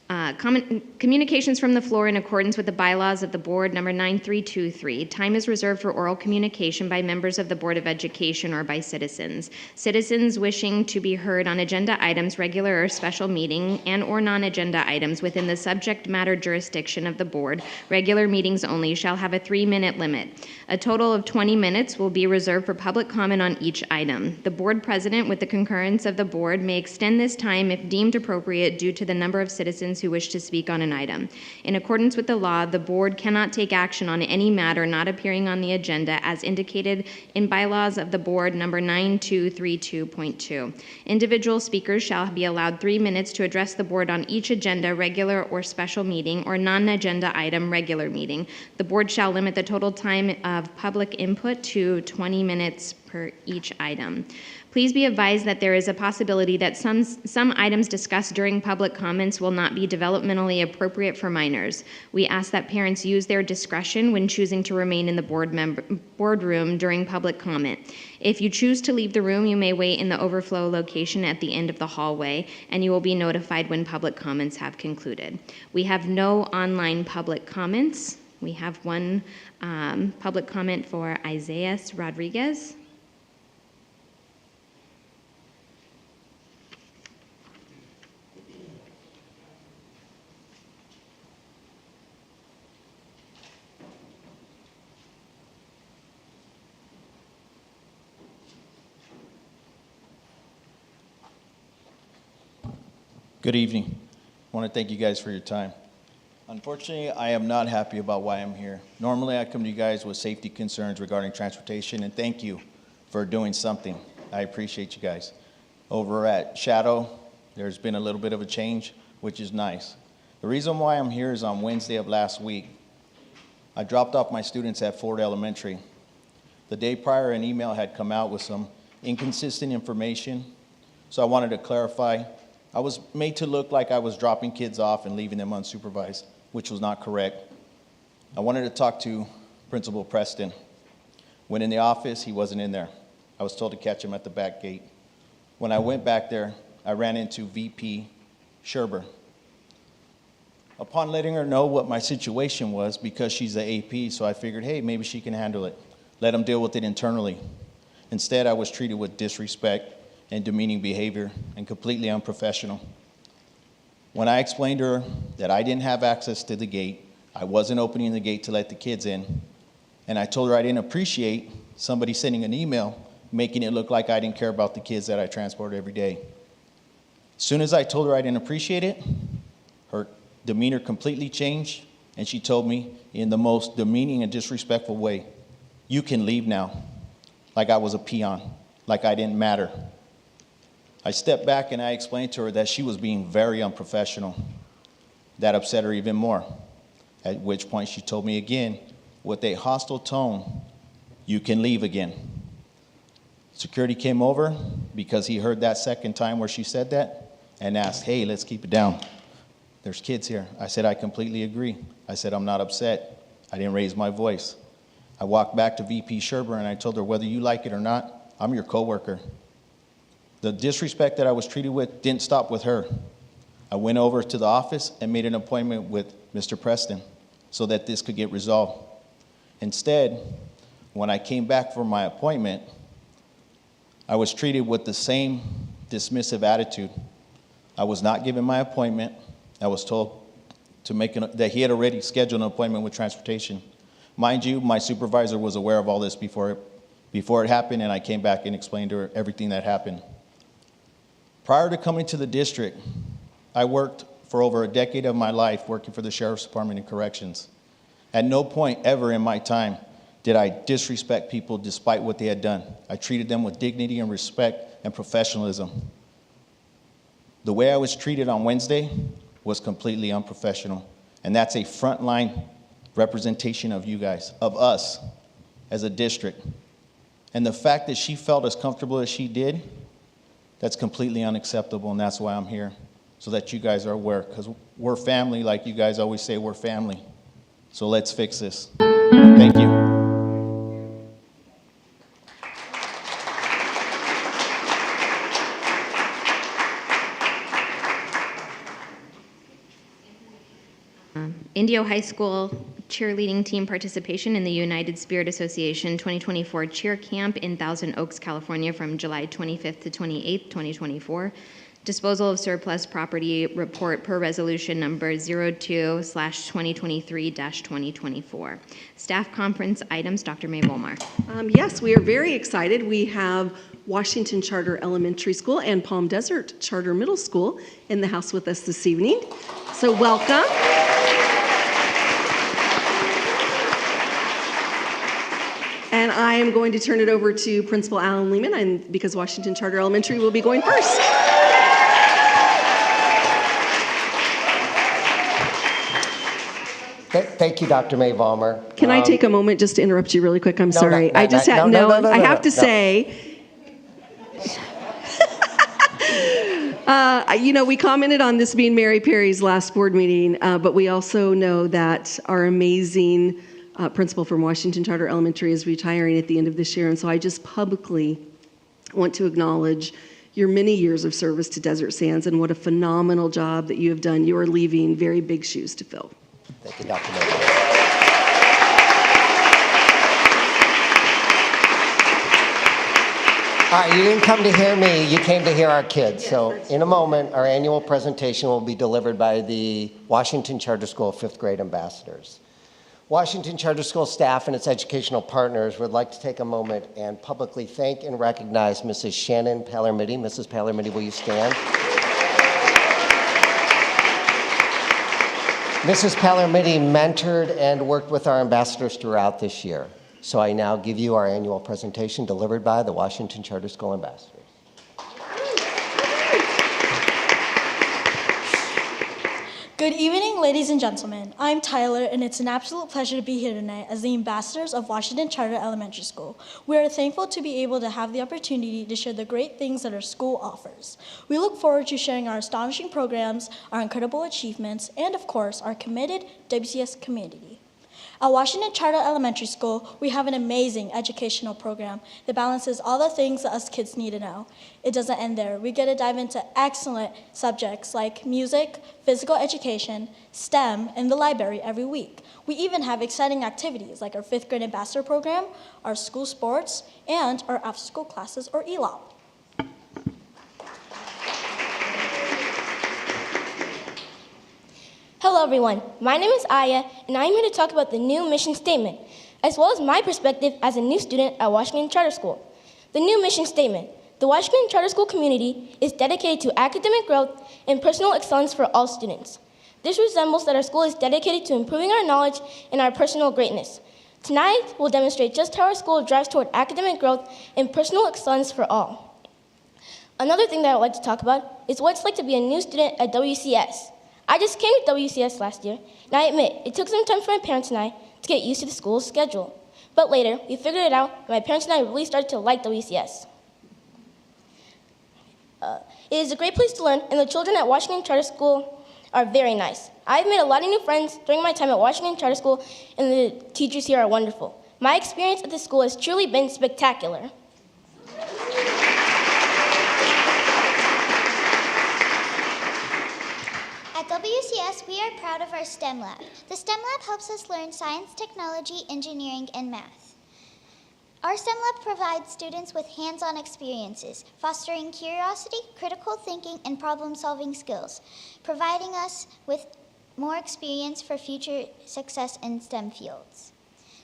Communications from the floor in accordance with the bylaws of the board, number 9323. Time is reserved for oral communication by members of the Board of Education or by citizens. Citizens wishing to be heard on agenda items, regular or special meeting, and or non-agenda items within the subject matter jurisdiction of the board, regular meetings only, shall have a 3-minute limit. A total of 20 minutes will be reserved for public comment on each item. The board president, with the concurrence of the board, may extend this time if deemed appropriate due to the number of citizens citizens who wish to speak on an item. In accordance with the law, the board cannot take action on any matter not appearing on the agenda as indicated in bylaws of the board number 9232.2. Individual speakers shall be allowed 3 minutes to address the board on each agenda, regular or special meeting, or non-agenda item, regular meeting. The board shall limit the total time of public input to 20 minutes per each item. Please be advised that there is a possibility that some items discussed during public comments will not be developmentally appropriate for minors. We ask that parents use their discretion when choosing to remain in the boardroom during public comment. If you choose to leave the room, you may wait in the overflow location at the end of the hallway, and you will be notified when public comments have concluded. We have no online public comments. We have one public comment for Isaiah Rodriguez. Good evening. I want to thank you guys for your time. Unfortunately, I am not happy about why I'm here. Normally, I come to you guys with safety concerns regarding transportation, and thank you for doing something. I appreciate you guys. Over at Shadow, there's been a little bit of a change, which is nice. The reason why I'm here is on Wednesday of last week, I dropped off my students at Ford Elementary. The day prior, an email had come out with some inconsistent information, so I wanted to clarify. I was made to look like I was dropping kids off and leaving them unsupervised, which was not correct. I wanted to talk to Principal Preston. When in the office, he wasn't in there. I was told to catch him at the back gate. When I went back there, I ran into VP Sherber. Upon letting her know what my situation was, because she's the AP, so I figured, hey, maybe she can handle it. Let them deal with it internally. Instead, I was treated with disrespect and demeaning behavior and completely unprofessional. When I explained to her that I didn't have access to the gate, I wasn't opening the gate to let the kids in, and I told her I didn't appreciate somebody sending an email making it look like I didn't care about the kids that I transport every day. As soon as I told her I didn't appreciate it, her demeanor completely changed, and she told me in the most demeaning and disrespectful way, "You can leave now," like I was a peon, like I didn't matter. I stepped back and I explained to her that she was being very unprofessional. That upset her even more, at which point she told me again, with a hostile tone, "You can leave again." Security came over because he heard that second time where she said that and asked, "Hey, let's keep it down. There's kids here." I said, "I completely agree." I said, "I'm not upset." I didn't raise my voice. I walked back to VP Sherber and I told her, whether you like it or not, I'm your coworker. The disrespect that I was treated with didn't stop with her. I went over to the office and made an appointment with Mr. Preston so that this could get resolved. Instead, when I came back for my appointment, I was treated with the same dismissive attitude. I was not given my appointment. I was told to that he had already scheduled an appointment with transportation. Mind you, my supervisor was aware of all this before it happened, and I came back and explained to her everything that happened. Prior to coming to the district, I worked for over a decade of my life working for the Sheriff's Department and Corrections. At no point ever in my time did I disrespect people despite what they had done. I treated them with dignity and respect and professionalism. The way I was treated on Wednesday was completely unprofessional, and that's a frontline representation of you guys, of us as a district. And the fact that she felt as comfortable as she did, that's completely unacceptable, and that's why I'm here, so that you guys are aware, because we're family, like you guys always say, we're family. So let's fix this. Thank you. Indio High School cheerleading team participation in the United Spirit Association 2024 Cheer Camp in Thousand Oaks, California from July 25th to 28th, 2024. Disposal of surplus property report per resolution number 02/2023-2024. Staff conference items, Dr. May Volmar. Yes, we are very excited. We have Washington Charter Elementary School and Palm Desert Charter Middle School in the house with us this evening. So welcome. And I am going to turn it over to Principal Alan Lehman, because Washington Charter Elementary will be going first. Thank you, Dr. May Vollmer. Can I take a moment just to interrupt you really quick? I'm sorry. I have to say, we commented on this being Mary Perry's last board meeting, but we also know that our amazing principal from Washington Charter Elementary is retiring at the end of this year. And so I just publicly want to acknowledge your many years of service to Desert Sands and what a phenomenal job that you have done. You are leaving very big shoes to fill. Thank you, Dr. May. All right, you didn't come to hear me, you came to hear our kids. So in a moment, our annual presentation will be delivered by the Washington Charter School 5th grade ambassadors. Washington Charter School staff and its educational partners would like to take a moment and publicly thank and recognize Mrs. Shannon Palermiti. Mrs. Palermiti, will you stand? Mrs. Palermiti mentored and worked with our ambassadors throughout this year. So I now give you our annual presentation delivered by the Washington Charter School ambassadors. Good evening, ladies and gentlemen. I'm Tyler, and it's an absolute pleasure to be here tonight as the ambassadors of Washington Charter Elementary School. We are thankful to be able to have the opportunity to share the great things that our school offers. We look forward to sharing our astonishing programs, our incredible achievements, and of course, our committed WCS community. At Washington Charter Elementary School, we have an amazing educational program that balances all the things that us kids need to know. It doesn't end there. We get to dive into excellent subjects like music, physical education, STEM, and the library every week. We even have exciting activities like our 5th grade ambassador program, our school sports, and our after-school classes or ELOP. Hello everyone, my name is Aya, and I'm here to talk about the new mission statement, as well as my perspective as a new student at Washington Charter School. The new mission statement: the Washington Charter School community is dedicated to academic growth and personal excellence for all students. This resembles that our school is dedicated to improving our knowledge and our personal greatness. Tonight, we'll demonstrate just how our school drives toward academic growth and personal excellence for all. Another thing that I would like to talk about is what it's like to be a new student at WCS. I just came to WCS last year, and I admit, it took some time for my parents and I to get used to the school's schedule. But later, we figured it out, and my parents and I really started to like WCS. It is a great place to learn, and the children at Washington Charter School are very nice. I've made a lot of new friends during my time at Washington Charter School, and the teachers here are wonderful. My experience at this school has truly been spectacular. At WCS, we are proud of our STEM lab. The STEM lab helps us learn science, technology, engineering, and math. Our STEM lab provides students with hands-on experiences, fostering curiosity, critical thinking, and problem-solving skills, providing us with more experience for future success in STEM fields.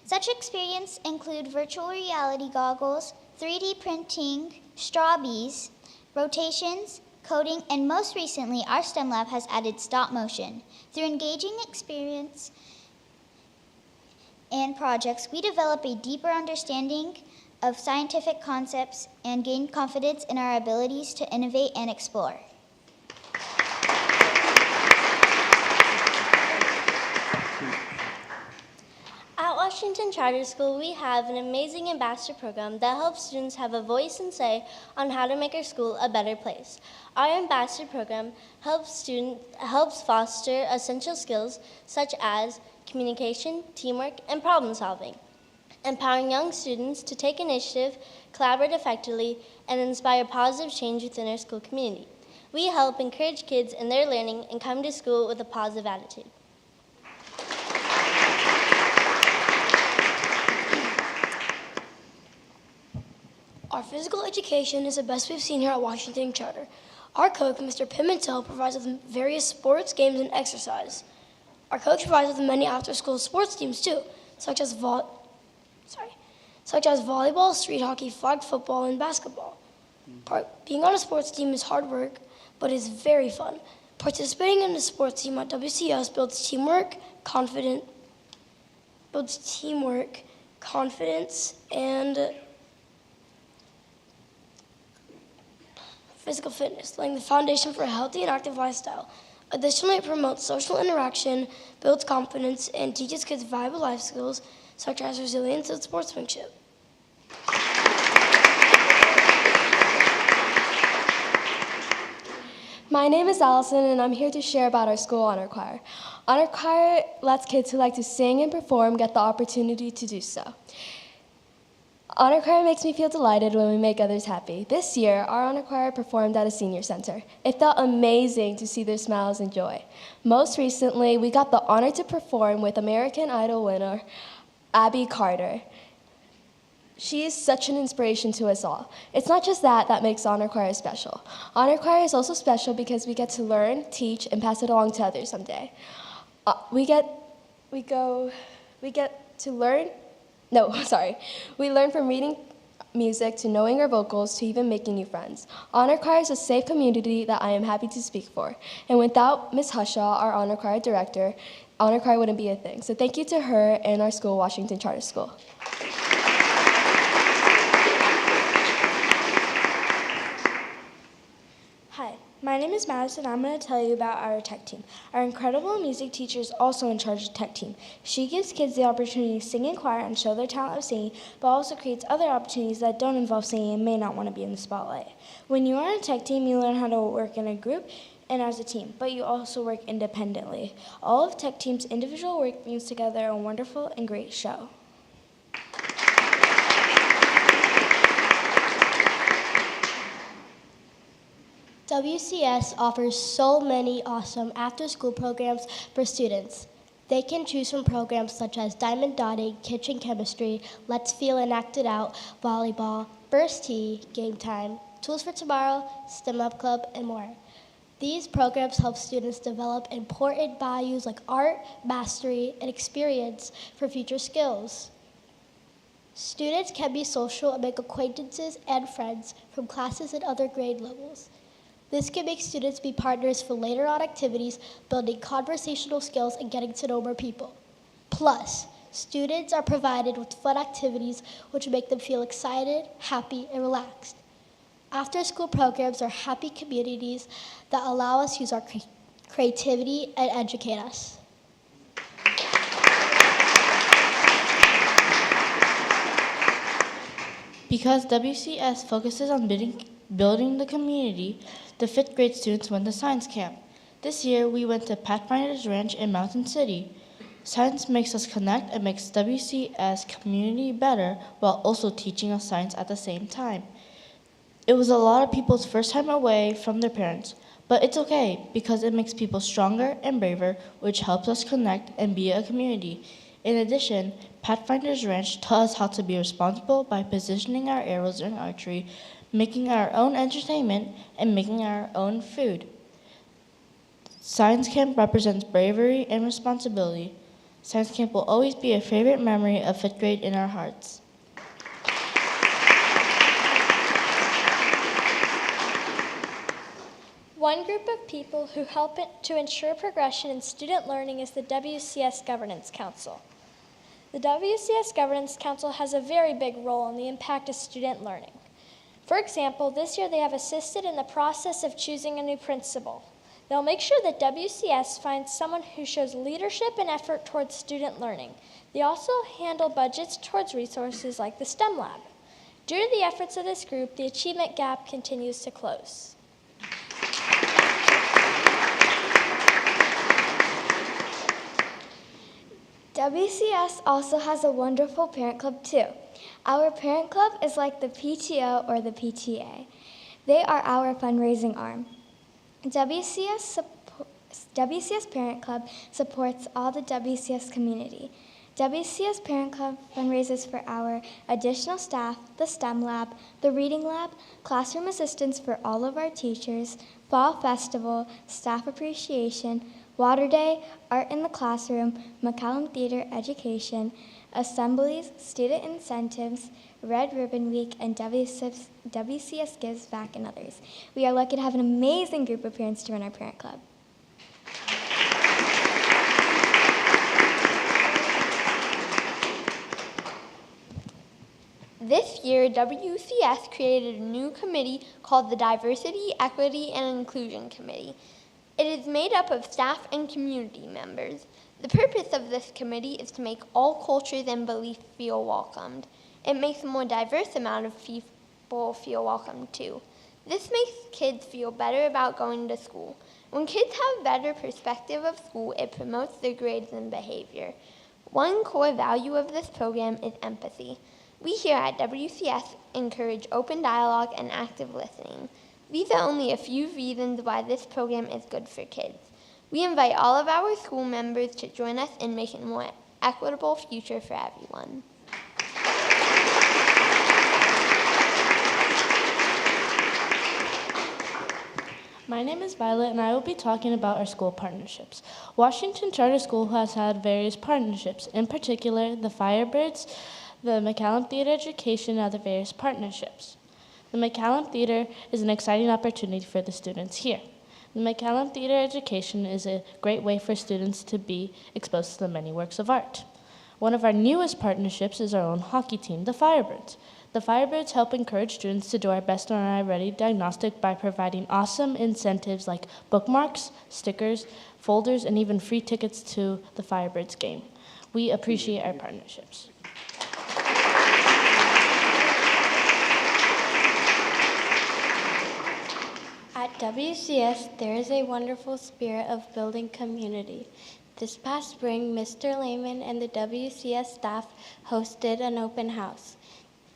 Such experiences include virtual reality goggles, 3D printing, straw bees, rotations, coding, and most recently, our STEM lab has added stop motion. Through engaging experience and projects, we develop a deeper understanding of scientific concepts and gain confidence in our abilities to innovate and explore. At Washington Charter School, we have an amazing ambassador program that helps students have a voice and say on how to make our school a better place. Our ambassador program helps foster essential skills such as communication, teamwork, and problem solving, empowering young students to take initiative, collaborate effectively, and inspire positive change within our school community. We help encourage kids in their learning and come to school with a positive attitude. Our physical education is the best we've seen here at Washington Charter. Our coach, Mr. Pimentel, provides us with various sports, games, and exercise. Our coach provides us with many after-school sports teams too, such as volleyball, street hockey, flag football, and basketball. Being on a sports team is hard work, but it's very fun. Participating in the sports team at WCS builds teamwork, confidence, and physical fitness, laying the foundation for a healthy and active lifestyle. Additionally, it promotes social interaction, builds confidence, and teaches kids valuable life skills such as resilience and sportsmanship. My name is Allison, and I'm here to share about our school honor choir. Honor choir lets kids who like to sing and perform get the opportunity to do so. Honor choir makes me feel delighted when we make others happy. This year, our honor choir performed at a senior center. It felt amazing to see their smiles and joy. Most recently, we got the honor to perform with American Idol winner Abby Carter. She is such an inspiration to us all. It's not just that makes honor choir special. Honor choir is also special because we get to learn, teach, and pass it along to others someday. We learn from reading music to knowing our vocals to even making new friends. Honor choir is a safe community that I am happy to speak for. And without Ms. Hushaw, our honor choir director, honor choir wouldn't be a thing. So thank you to her and our school, Washington Charter School. Hi, my name is Madison. I'm going to tell you about our tech team. Our incredible music teacher is also in charge of the tech team. She gives kids the opportunity to sing in choir and show their talent of singing, but also creates other opportunities that don't involve singing and may not want to be in the spotlight. When you are on a tech team, you learn how to work in a group and as a team, but you also work independently. All of tech team's individual work brings together a wonderful and great show. WCS offers so many awesome after-school programs for students. They can choose from programs such as Diamond Dotting, Kitchen Chemistry, Let's Feel and Act It Out, Volleyball, First Tee, Game Time, Tools for Tomorrow, STEM Up Club, and more. These programs help students develop important values like art, mastery, and experience for future skills. Students can be social and make acquaintances and friends from classes at other grade levels. This can make students be partners for later on activities, building conversational skills and getting to know more people. Plus, students are provided with fun activities which make them feel excited, happy, and relaxed. After-school programs are happy communities that allow us to use our creativity and educate us. Because WCS focuses on building the community, the 5th grade students went to science camp. This year, we went to Pathfinder's Ranch in Mountain City. Science makes us connect and makes WCS community better while also teaching us science at the same time. It was a lot of people's first time away from their parents, but it's okay because it makes people stronger and braver, which helps us connect and be a community. In addition, Pathfinder's Ranch taught us how to be responsible by positioning our arrows in archery, making our own entertainment, and making our own food. Science camp represents bravery and responsibility. Science camp will always be a favorite memory of 5th grade in our hearts. One group of people who help to ensure progression in student learning is the WCS Governance Council. The WCS Governance Council has a very big role in the impact of student learning. For example, this year they have assisted in the process of choosing a new principal. They'll make sure that WCS finds someone who shows leadership and effort towards student learning. They also handle budgets towards resources like the STEM Lab. Due to the efforts of this group, the achievement gap continues to close. WCS also has a wonderful parent club too. Our parent club is like the PTO or the PTA. They are our fundraising arm. WCS Parent Club supports all the WCS community. WCS Parent Club fundraises for our additional staff, the STEM Lab, the Reading Lab, classroom assistance for all of our teachers, Fall Festival, Staff Appreciation, Water Day, Art in the Classroom, McCallum Theater Education, assemblies, student incentives, Red Ribbon Week, and WCS Gives Back, and others. We are lucky to have an amazing group of parents to run our parent club. This year, WCS created a new committee called the Diversity, Equity, and Inclusion Committee. It is made up of staff and community members. The purpose of this committee is to make all cultures and beliefs feel welcomed. It makes a more diverse amount of people feel welcome too. This makes kids feel better about going to school. When kids have a better perspective of school, it promotes their grades and behavior. One core value of this program is empathy. We here at WCS encourage open dialogue and active listening. These are only a few reasons why this program is good for kids. We invite all of our school members to join us in making a more equitable future for everyone. My name is Violet, and I will be talking about our school partnerships. Washington Charter School has had various partnerships, in particular the Firebirds, the McCallum Theater Education, and other various partnerships. The McCallum Theater is an exciting opportunity for the students here. The McCallum Theater Education is a great way for students to be exposed to the many works of art. One of our newest partnerships is our own hockey team, the Firebirds. The Firebirds help encourage students to do our best on our Ready diagnostic by providing awesome incentives like bookmarks, stickers, folders, and even free tickets to the Firebirds game. We appreciate our partnerships. At WCS, there is a wonderful spirit of building community. This past spring, Mr. Lehman and the WCS staff hosted an open house.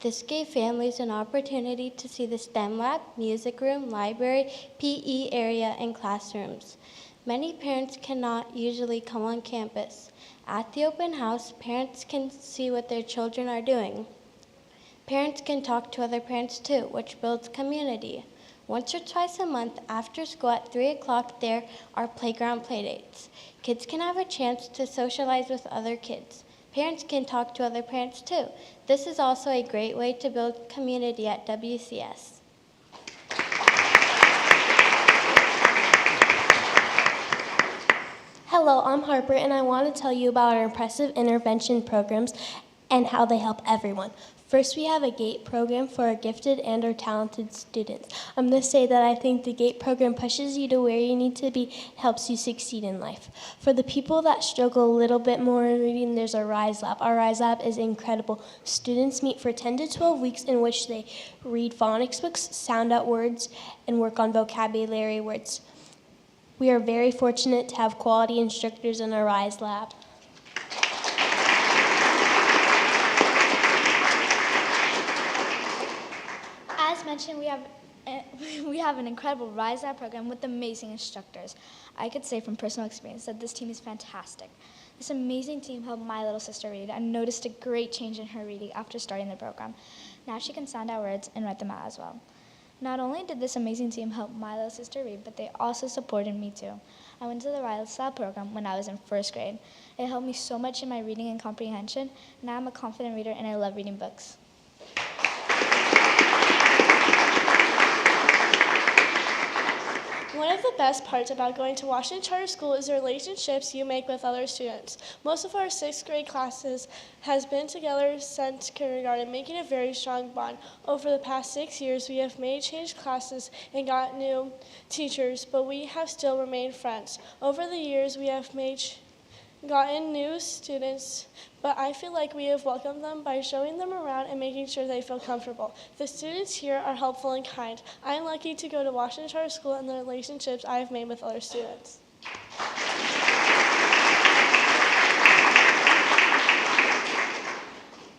This gave families an opportunity to see the STEM lab, music room, library, PE area, and classrooms. Many parents cannot usually come on campus. At the open house, parents can see what their children are doing. Parents can talk to other parents too, which builds community. Once or twice a month after school at 3 o'clock, there are playground playdates. Kids can have a chance to socialize with other kids. Parents can talk to other parents too. This is also a great way to build community at WCS. Hello, I'm Harper, and I want to tell you about our impressive intervention programs and how they help everyone. First, we have a GATE program for our gifted and our talented students. I'm going to say that I think the GATE program pushes you to where you need to be, helps you succeed in life. For the people that struggle a little bit more in reading, there's our RISE Lab. Our RISE Lab is incredible. Students meet for 10 to 12 weeks in which they read phonics books, sound out words, and work on vocabulary words. We are very fortunate to have quality instructors in our RISE Lab. As mentioned, we have an incredible RISE Lab program with amazing instructors. I could say from personal experience that this team is fantastic. This amazing team helped my little sister read and noticed a great change in her reading after starting the program. Now she can sound out words and write them out as well. Not only did this amazing team help my little sister read, but they also supported me too. I went to the RISE Lab program when I was in first grade. It helped me so much in my reading and comprehension. Now I'm a confident reader and I love reading books. One of the best parts about going to Washington Charter School is the relationships you make with other students. Most of our 6th grade classes has been together since kindergarten, making a very strong bond. Over the past 6 years, we have made change classes and got new teachers, but we have still remained friends. Over the years, we have gotten new students, but I feel like we have welcomed them by showing them around and making sure they feel comfortable. The students here are helpful and kind. I am lucky to go to Washington Charter School and the relationships I have made with other students.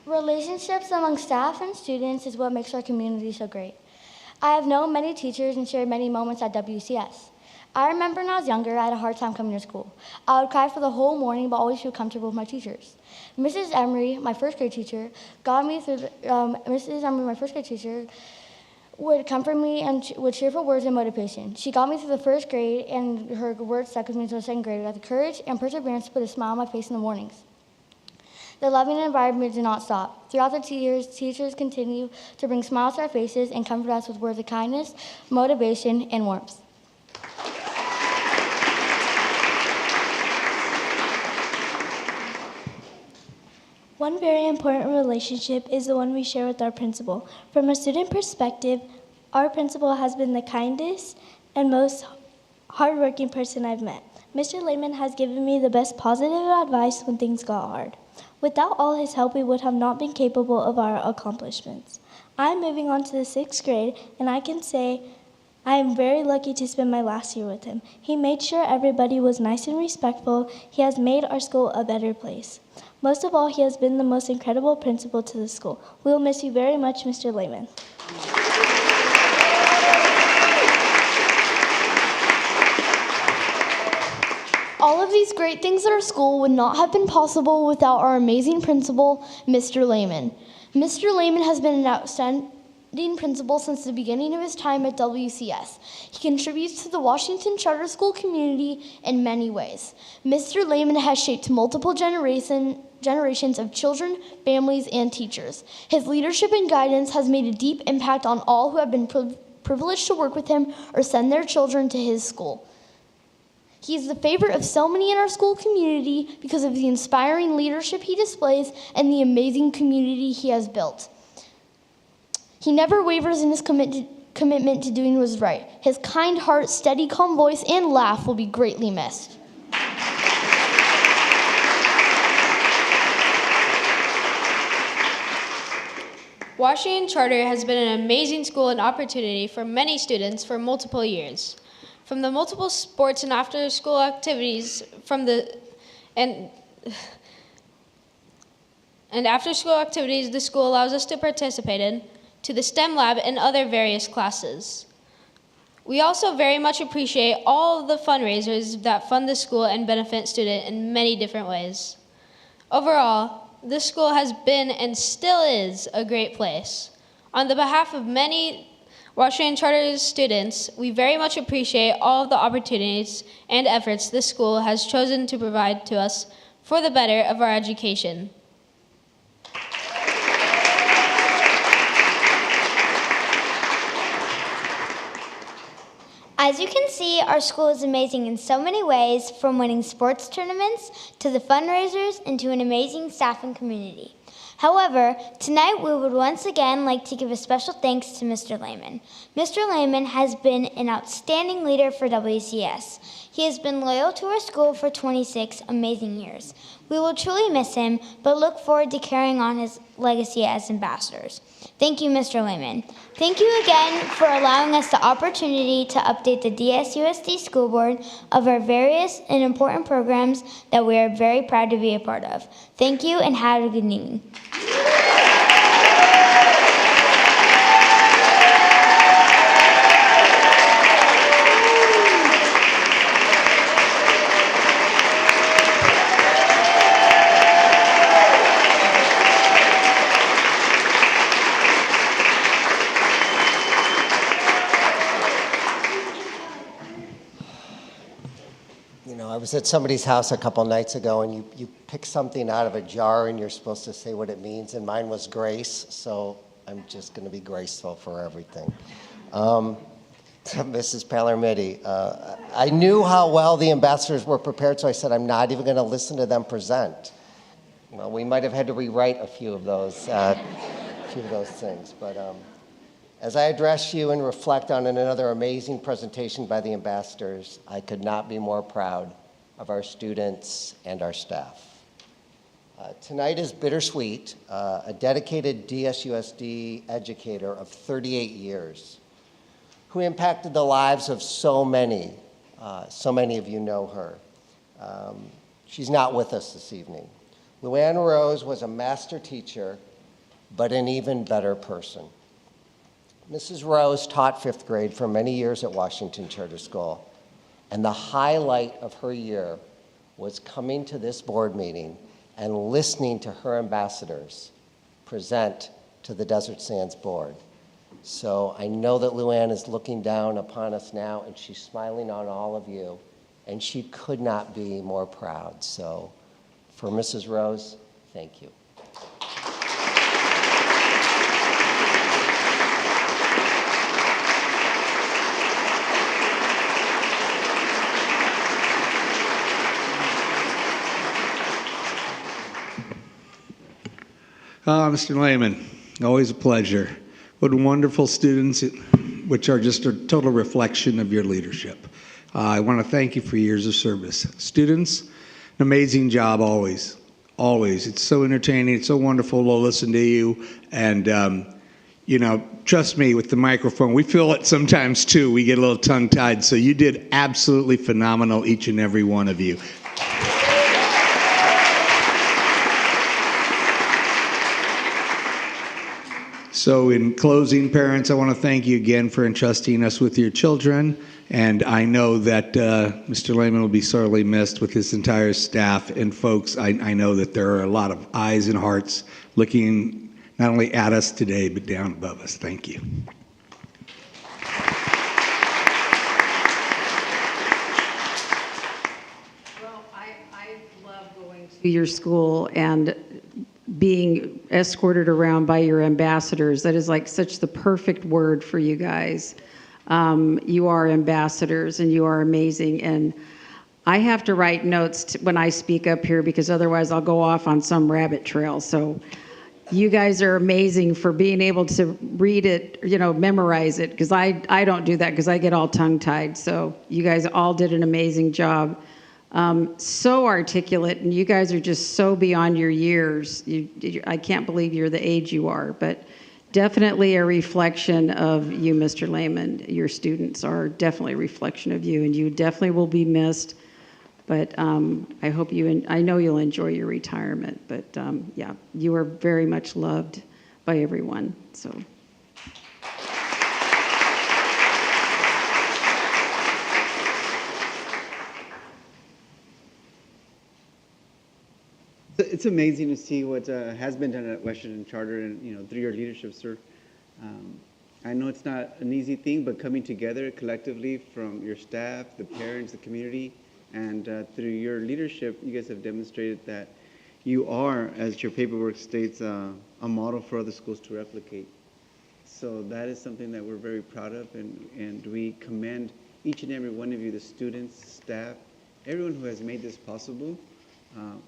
Relationships among staff and students is what makes our community so great. I have known many teachers and shared many moments at WCS. I remember when I was younger, I had a hard time coming to school. I would cry for the whole morning, but always feel comfortable with my teachers. Mrs. Emery, my first grade teacher, got me through. Mrs. Emery, my first grade teacher, would comfort me and with cheerful words and motivation. She got me through the first grade, and her words stuck with me until the second grade. I got the courage and perseverance to put a smile on my face in the mornings. The loving environment did not stop. Throughout the 2 years, teachers continue to bring smiles to our faces and comfort us with words of kindness, motivation, and warmth. One very important relationship is the one we share with our principal. From a student perspective, our principal has been the kindest and most hardworking person I've met. Mr. Lehman has given me the best positive advice when things got hard. Without all his help, we would have not been capable of our accomplishments. I'm moving on to the 6th grade, and I can say I am very lucky to spend my last year with him. He made sure everybody was nice and respectful. He has made our school a better place. Most of all, he has been the most incredible principal to the school. We will miss you very much, Mr. Lehman. All of these great things at our school would not have been possible without our amazing principal, Mr. Lehman. Mr. Lehman has been an outstanding principal since the beginning of his time at WCS. He contributes to the Washington Charter School community in many ways. Mr. Lehman has shaped multiple generations of children, families, and teachers. His leadership and guidance has made a deep impact on all who have been privileged to work with him or send their children to his school. He is the favorite of so many in our school community because of the inspiring leadership he displays and the amazing community he has built. He never wavers in his commitment to doing what is right. His kind heart, steady, calm voice, and laugh will be greatly missed. Washington Charter has been an amazing school and opportunity for many students for multiple years. From the multiple sports and after-school activities and after-school activities the school allows us to participate in, to the STEM lab and other various classes. We also very much appreciate all of the fundraisers that fund the school and benefit students in many different ways. Overall, this school has been and still is a great place. On the behalf of many Washington Charter students, we very much appreciate all of the opportunities and efforts this school has chosen to provide to us for the better of our education. As you can see, our school is amazing in so many ways, from winning sports tournaments to the fundraisers and to an amazing staff and community. However, tonight we would once again like to give a special thanks to Mr. Lehman. Mr. Lehman has been an outstanding leader for WCS. He has been loyal to our school for 26 amazing years. We will truly miss him, but look forward to carrying on his legacy as ambassadors. Thank you, Mr. Lehman. Thank you again for allowing us the opportunity to update the DSUSD School Board of our various and important programs that we are very proud to be a part of. Thank you and have a good evening. I was at somebody's house a couple nights ago, and you pick something out of a jar, and you're supposed to say what it means, and mine was grace, so I'm just going to be graceful for everything. To Mrs. Palermiti, I knew how well the ambassadors were prepared, so I said I'm not even going to listen to them present. Well, we might have had to rewrite a few of those things, but as I address you and reflect on another amazing presentation by the ambassadors, I could not be more proud of our students and our staff. Tonight is bittersweet. A dedicated DSUSD educator of 38 years who impacted the lives of so many of you know her. She's not with us this evening. Luann Rose was a master teacher, but an even better person. Mrs. Rose taught 5th grade for many years at Washington Charter School, and the highlight of her year was coming to this board meeting and listening to her ambassadors present to the Desert Sands board. So I know that Luann is looking down upon us now, and she's smiling on all of you, and she could not be more proud. So for Mrs. Rose, Thank you. Mr. Lehman, always a pleasure. What wonderful students, which are just a total reflection of your leadership. I want to thank you for years of service. Students, an amazing job always, always. It's so entertaining, it's so wonderful to listen to you, and you know, trust me, with the microphone, we feel it sometimes too. We get a little tongue-tied, so you did absolutely phenomenal, each and every one of you. So in closing, parents, I want to thank you again for entrusting us with your children. And I know that Mr. Lehman will be sorely missed with his entire staff. And folks, I know that there are a lot of eyes and hearts looking not only at us today, but down above us. Thank you. Well, I love going to your school and being escorted around by your ambassadors. That is like such the perfect word for you guys. You are ambassadors and you are amazing. And I have to write notes when I speak up here because otherwise I'll go off on some rabbit trail. So you guys are amazing for being able to read it, you know, memorize it, because I don't do that because I get all tongue-tied. So you guys all did an amazing job. So articulate, and you guys are just so beyond your years. I can't believe you're the age you are, but definitely a reflection of you, Mr. Lehman. Your students are definitely a reflection of you, and you definitely will be missed. But I hope I know you'll enjoy your retirement. But yeah, you are very much loved by everyone. So. It's amazing to see what has been done at Washington Charter, and through your leadership, sir. I know it's not an easy thing, but coming together collectively from your staff, the parents, the community, and through your leadership, you guys have demonstrated that you are, as your paperwork states, a model for other schools to replicate. So that is something that we're very proud of, and we commend each and every one of you, the students, staff, everyone who has made this possible.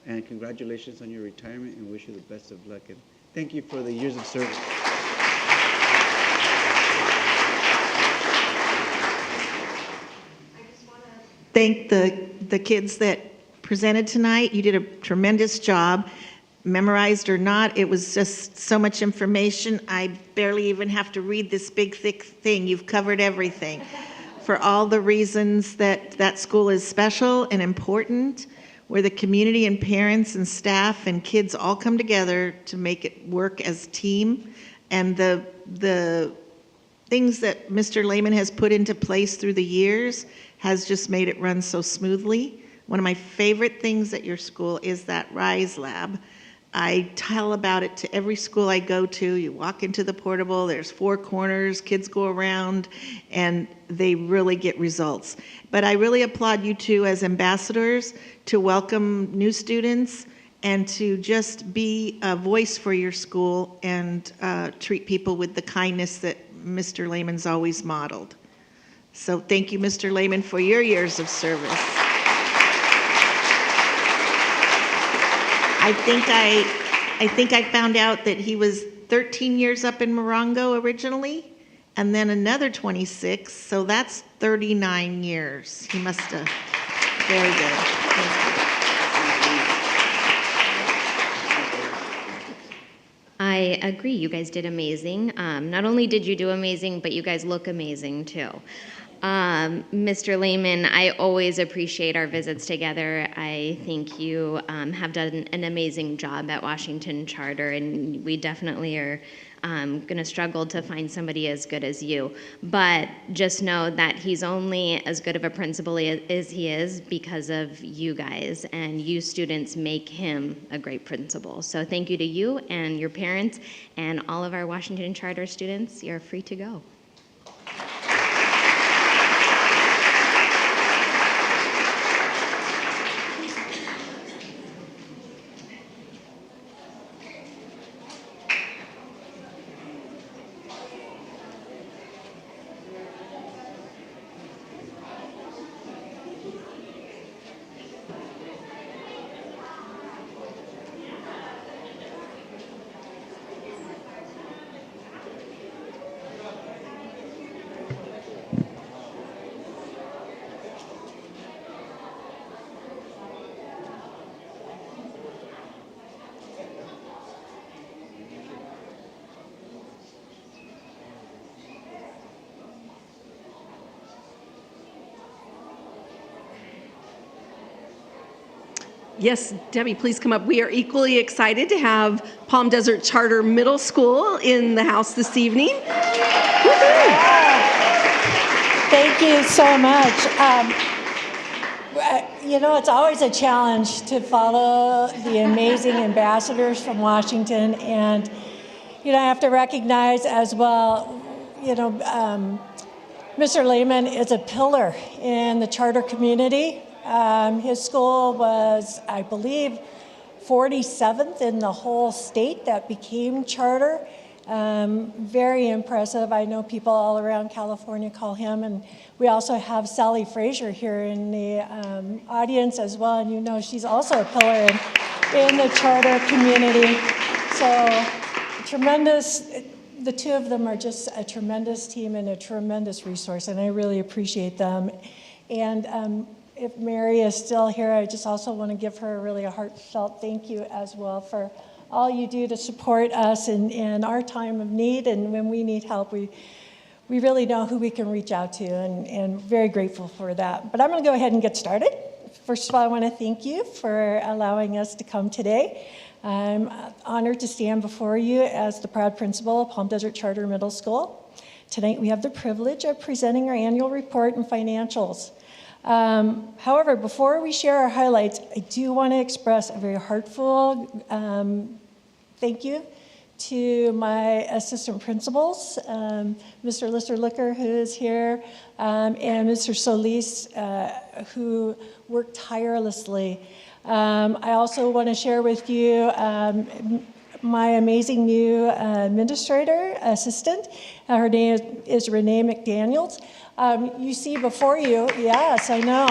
And congratulations on your retirement, and wish you the best of luck. And thank you for the years of service. Thank the kids that presented tonight. You did a tremendous job. Memorized or not, it was just so much information. I barely even have to read this big, thick thing. You've covered everything. For all the reasons that school is special and important, where the community and parents and staff and kids all come together to make it work as a team. And the things that Mr. Lehman has put into place through the years has just made it run so smoothly. One of my favorite things at your school is that RISE lab. I tell about it to every school I go to. You walk into the portable, there's 4 corners, kids go around, and they really get results. But I really applaud you two as ambassadors to welcome new students and to just be a voice for your school and treat people with the kindness that Mr. Lehman's always modeled. So thank you, Mr. Lehman, for your years of service. I think I found out that he was 13 years up in Morongo originally, and then another 26, so that's 39 years. He must have, very good. I agree, you guys did amazing. Not only did you do amazing, but you guys look amazing too. Mr. Lehman, I always appreciate our visits together. I think you have done an amazing job at Washington Charter, and we definitely are going to struggle to find somebody as good as you. But just know that he's only as good of a principal as he is because of you guys, and you students make him a great principal. So thank you to you and your parents and all of our Washington Charter students. You're free to go. Yes, Debbie, please come up. We are equally excited to have Palm Desert Charter Middle School in the house this evening. Thank you so much. You know, it's always a challenge to follow the amazing ambassadors from Washington. And, you know, I have to recognize as well, you know, Mr. Lehman is a pillar in the charter community. His school was, I believe, 47th in the whole state that became charter. Very impressive. I know people all around California call him, and we also have Sally Frazier here in the audience as well, and you know she's also a pillar in the charter community. So tremendous. The two of them are just a tremendous team and a tremendous resource, and I really appreciate them. And if Mary is still here, I just also want to give her really a heartfelt thank you as well for all you do to support us in our time of need, and when we need help, we really know who we can reach out to, and very grateful for that. But I'm going to go ahead and get started. First of all, I want to thank you for allowing us to come today. I'm honored to stand before you as the proud principal of Palm Desert Charter Middle School. Tonight we have the privilege of presenting our annual report and financials. However, before we share our highlights, I do want to express a very heartfelt thank you to my assistant principals, Mr. Lister Licker, who is here, and Mr. Solis, who worked tirelessly. I also want to share with you my amazing new administrator assistant. Her name is Renee McDaniels. You see before you, yes, I know.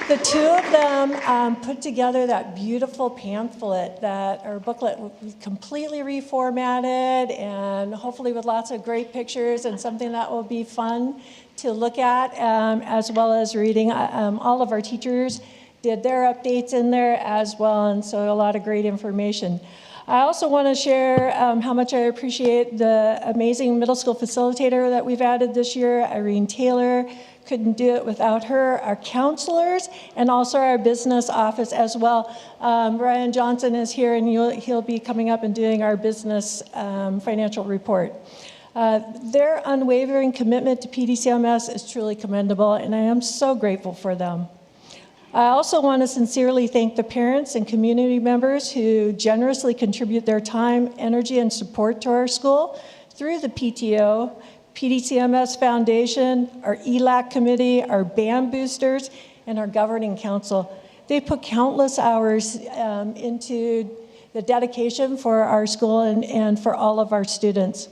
The two of them put together that beautiful pamphlet, or booklet, completely reformatted and hopefully with lots of great pictures and something that will be fun to look at, as well as reading. All of our teachers did their updates in there as well, and so a lot of great information. I also want to share how much I appreciate the amazing middle school facilitator that we've added this year, Irene Taylor. Couldn't do it without her. Our counselors, and also our business office as well. Brian Johnson is here, and he'll be coming up and doing our business financial report. Their unwavering commitment to PDCMS is truly commendable, and I am so grateful for them. I also want to sincerely thank the parents and community members who generously contribute their time, energy, and support to our school through the PTO, PDCMS Foundation, our ELAC committee, our band boosters, and our governing council. They put countless hours into the dedication for our school and for all of our students.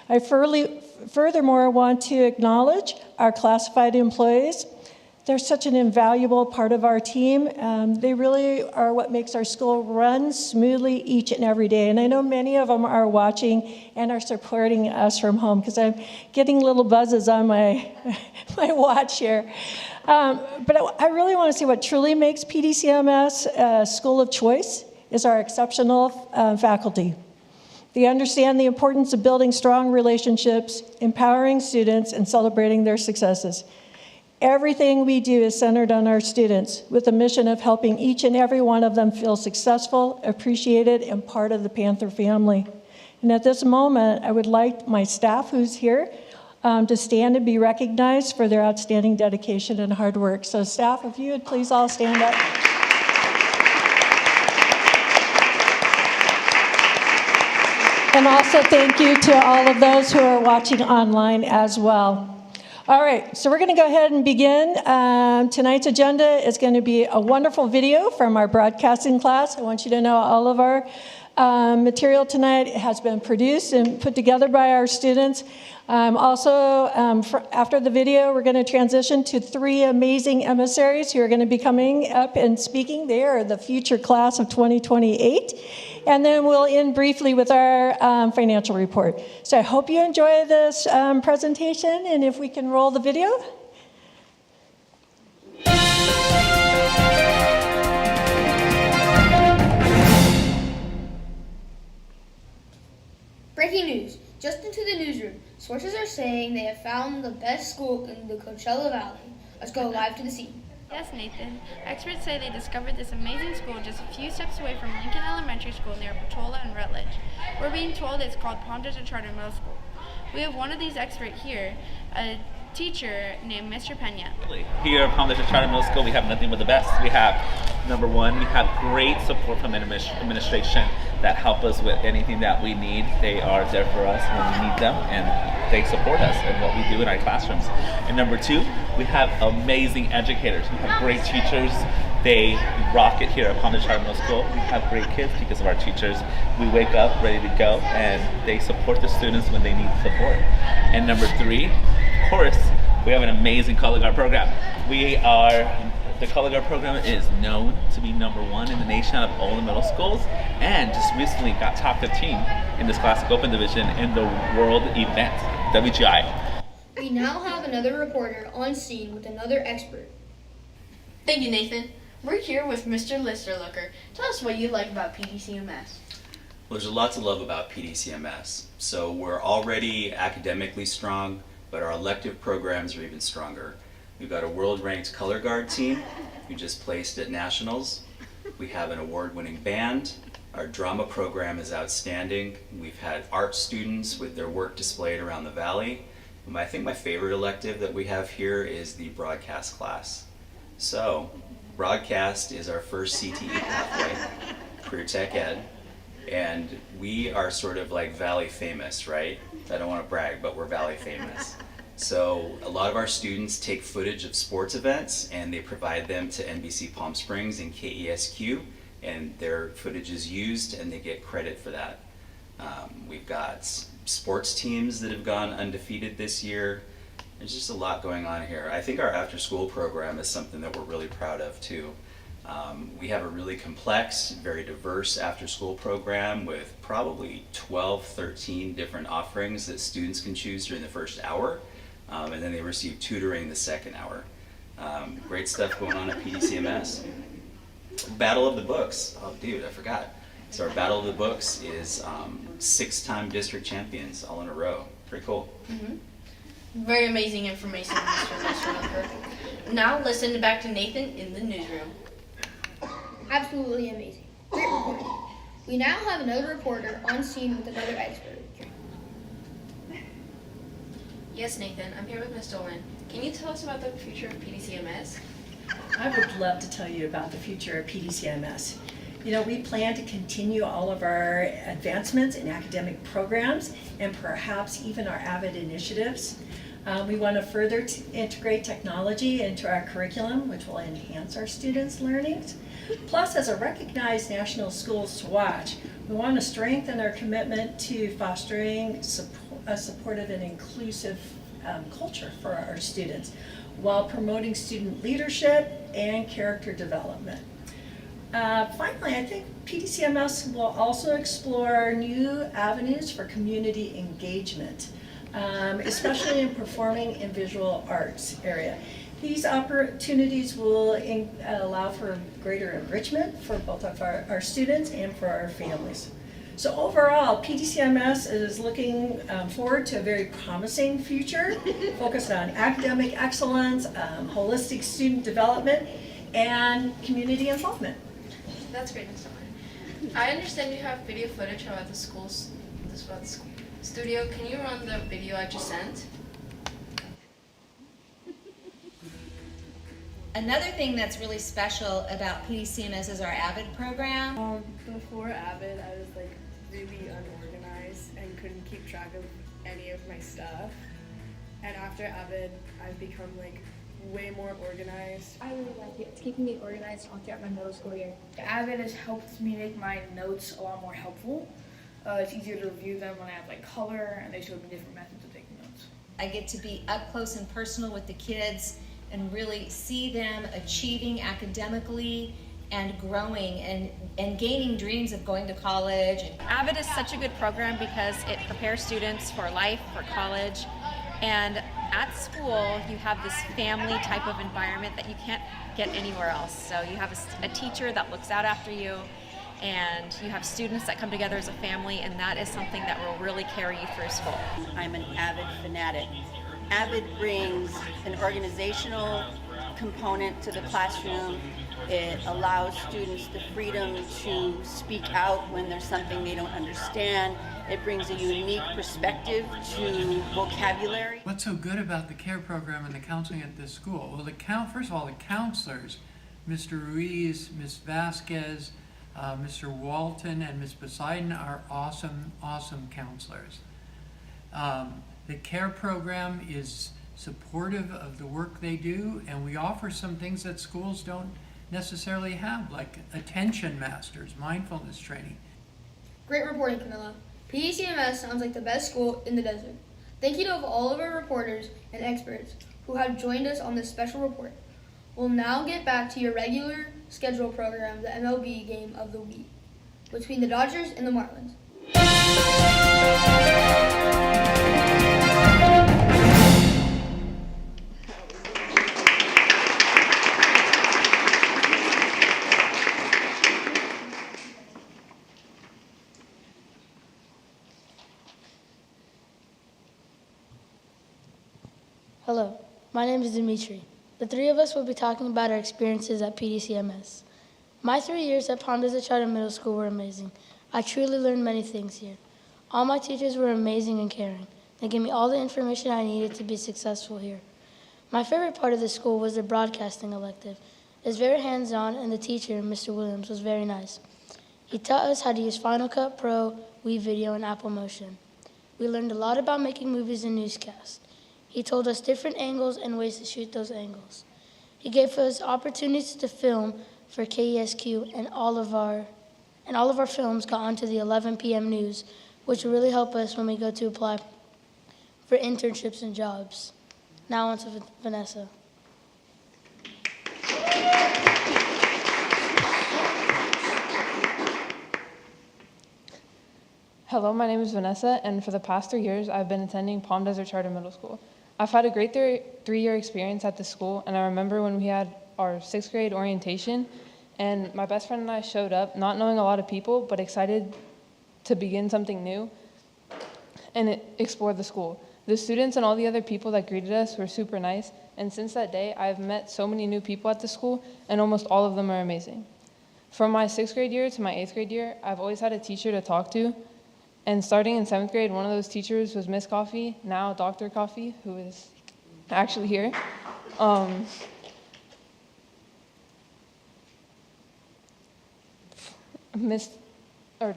I furthermore want to acknowledge our classified employees. They're such an invaluable part of our team. They really are what makes our school run smoothly each and every day. And I know many of them are watching and are supporting us from home, because I'm getting little buzzes on my watch here. But I really want to say what truly makes PDCMS a school of choice is our exceptional faculty. They understand the importance of building strong relationships, empowering students, and celebrating their successes. Everything we do is centered on our students, with a mission of helping each and every one of them feel successful, appreciated, and part of the Panther family. And at this moment, I would like my staff who's here to stand and be recognized for their outstanding dedication and hard work. So staff, if you would please all stand up. And also thank you to all of those who are watching online as well. All right, so we're going to go ahead and begin. Tonight's agenda is going to be a wonderful video from our broadcasting class. I want you to know all of our material tonight has been produced and put together by our students. After the video, we're going to transition to 3 amazing emissaries who are going to be coming up and speaking. They are the future class of 2028. And then we'll end briefly with our financial report. So I hope you enjoy this presentation, and if we can roll the video. Breaking news. Just into the newsroom. Sources are saying they have found the best school in the Coachella Valley. Let's go live to the scene. Yes, Nathan. Experts say they discovered this amazing school just a few steps away from Lincoln Elementary School near Patola and Rutledge. We're being told it's called Palm Desert Charter Middle School. We have one of these experts here, a teacher named Mr. Pena. Here at Palm Desert Charter Middle School, we have nothing but the best. We have, number one, we have great support from administration that help us with anything that we need. They are there for us when we need them, and they support us in what we do in our classrooms. And number two, we have amazing educators. We have great teachers. They rock it here at Palm Desert Charter Middle School. We have great kids because of our teachers. We wake up ready to go, and they support the students when they need support. And number three, of course, we have an amazing color guard program. The color guard program is known to be #1 in the nation out of all the middle schools, and just recently got top 15 in this Classic Open division in the world event, WGI. We now have another reporter on scene with another expert. Thank you, Nathan. We're here with Mr. Listerlooker. Tell us what you like about PDCMS. Well, there's a lot to love about PDCMS. So we're already academically strong, but our elective programs are even stronger. We've got a world-ranked color guard team who just placed at nationals. We have an award-winning band. Our drama program is outstanding. We've had art students with their work displayed around the valley. And I think my favorite elective that we have here is the broadcast class. So, broadcast is our first CTE pathway, career tech ed, and we are sort of like Valley famous, right? I don't want to brag, but we're Valley famous. So a lot of our students take footage of sports events and they provide them to NBC Palm Springs and KESQ, and their footage is used and they get credit for that. We've got sports teams that have gone undefeated this year. There's just a lot going on here. I think our after-school program is something that we're really proud of too. We have a really complex, very diverse after-school program with probably 12, 13 different offerings that students can choose during the first hour, and then they receive tutoring the second hour. Great stuff going on at PDCMS. Battle of the Books. Oh, dude, I forgot. So our Battle of the Books is 6-time district champions all in a row. Pretty cool. Mm-hmm. Very amazing information, Mr. Listerlooker. Now listen back to Nathan in the newsroom. Absolutely amazing. Great reporting. We now have another reporter on scene with another expert. Yes, Nathan, I'm here with Ms. Dolan. Can you tell us about the future of PDCMS? I would love to tell you about the future of PDCMS. You know, we plan to continue all of our advancements in academic programs and perhaps even our AVID initiatives. We want to further integrate technology into our curriculum, which will enhance our students' learnings. Plus, as a recognized National Schools to Watch, we want to strengthen our commitment to fostering a supportive and inclusive culture for our students, while promoting student leadership and character development. Finally, I think PDCMS will also explore new avenues for community engagement, especially in performing and visual arts area. These opportunities will allow for greater enrichment for both of our students and for our families. So overall, PDCMS is looking forward to a very promising future focused on academic excellence, holistic student development, and community involvement. That's great, Ms. Dolan. I understand you have video footage about the school's studio. Can you run the video I just sent? Another thing that's really special about PDCMS is our AVID program. Before AVID, I was like really unorganized and couldn't keep track of any of my stuff. And after AVID, I've become like way more organized. I really like it. It's keeping me organized all throughout my middle school year. AVID has helped me make my notes a lot more helpful. It's easier to review them when I have like color, and they showed me different methods of taking notes. I get to be up close and personal with the kids and really see them achieving academically and growing and gaining dreams of going to college. AVID is such a good program because it prepares students for life, for college, and at school you have this family type of environment that you can't get anywhere else. So you have a teacher that looks out after you, and you have students that come together as a family, and that is something that will really carry you through school. I'm an AVID fanatic. AVID brings an organizational component to the classroom. It allows students the freedom to speak out when there's something they don't understand. It brings a unique perspective to vocabulary. What's so good about the CARE program and the counseling at this school? Well, first of all, the counselors, Mr. Ruiz, Ms. Vasquez, Mr. Walton, and Ms. Poseidon are awesome, awesome counselors. The CARE program is supportive of the work they do, and we offer some things that schools don't necessarily have, like attention masters, mindfulness training. Great reporting, Camilla. PDCMS sounds like the best school in the desert. Thank you to all of our reporters and experts who have joined us on this special report. We'll now get back to your regular scheduled program, the MLB game of the week, between the Dodgers and the Marlins. Hello, my name is Dimitri. The three of us will be talking about our experiences at PDCMS. My 3 years at Palm Desert Charter Middle School were amazing. I truly learned many things here. All my teachers were amazing and caring. They gave me all the information I needed to be successful here. My favorite part of the school was the broadcasting elective. It was very hands-on, and the teacher, Mr. Williams, was very nice. He taught us how to use Final Cut Pro, WeVideo, and Apple Motion. We learned a lot about making movies and newscasts. He told us different angles and ways to shoot those angles. He gave us opportunities to film for KESQ, and all of our films got onto the 11 p.m. news, which will really help us when we go to apply for internships and jobs. Now on to Vanessa. Hello, my name is Vanessa, and for the past 3 years, I've been attending Palm Desert Charter Middle School. I've had a great three-year experience at the school, and I remember when we had our 6th grade orientation, and my best friend and I showed up, not knowing a lot of people, but excited to begin something new and explore the school. The students and all the other people that greeted us were super nice, and since that day, I've met so many new people at the school, and almost all of them are amazing. From my 6th grade year to my 8th grade year, I've always had a teacher to talk to. And starting in 7th grade, one of those teachers was Miss Coffee, now Dr. Coffee, who is actually here.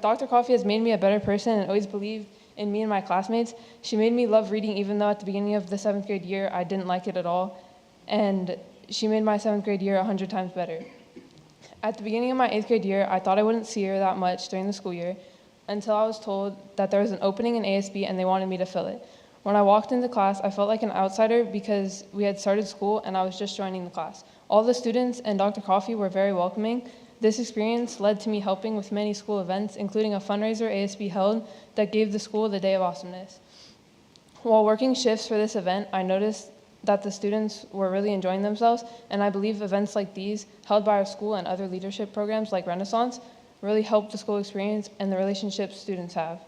Dr. Coffee has made me a better person and always believed in me and my classmates. She made me love reading, even though at the beginning of the 7th grade year, I didn't like it at all. And she made my 7th grade year 100 times better. At the beginning of my 8th grade year, I thought I wouldn't see her that much during the school year, until I was told that there was an opening in ASB and they wanted me to fill it. When I walked into class, I felt like an outsider because we had started school and I was just joining the class. All the students and Dr. Coffee were very welcoming. This experience led to me helping with many school events, including a fundraiser ASB held that gave the school the Day of Awesomeness. While working shifts for this event, I noticed that the students were really enjoying themselves, and I believe events like these, held by our school and other leadership programs like Renaissance, really helped the school experience and the relationships students have.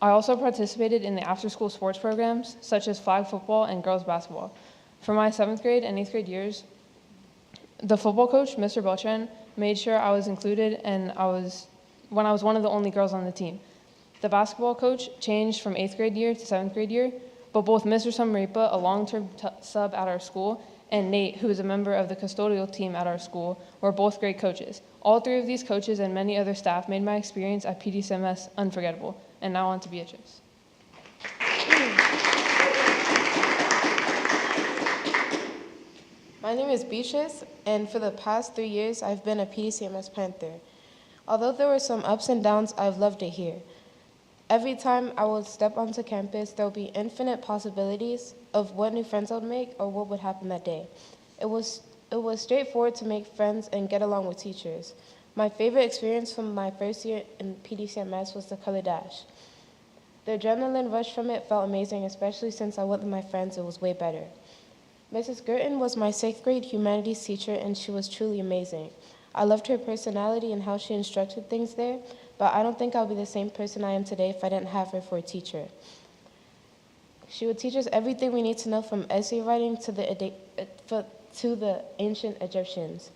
I also participated in the after-school sports programs, such as flag football and girls basketball. For my 7th grade and 8th grade years, the football coach, Mr. Beltran, made sure I was included and when I was one of the only girls on the team. The basketball coach changed from 8th grade year to 7th grade year, but both Mr. Samaripa, a long-term sub at our school, and Nate, who is a member of the custodial team at our school, were both great coaches. All three of these coaches and many other staff made my experience at PDCMS unforgettable. And now on to Beatrice. My name is Beatrice, and for the past 3 years, I've been a PDCMS Panther. Although there were some ups and downs, I've loved it here. Every time I would step onto campus, there would be infinite possibilities of what new friends I would make or what would happen that day. It was straightforward to make friends and get along with teachers. My favorite experience from my first year in PDCMS was the Color Dash. The adrenaline rush from it felt amazing, especially since I went with my friends. It was way better. Mrs. Gurton was my 6th grade humanities teacher, and she was truly amazing. I loved her personality and how she instructed things there, but I don't think I'll be the same person I am today if I didn't have her for a teacher. She would teach us everything we need to know, from essay writing to to the ancient Egyptians.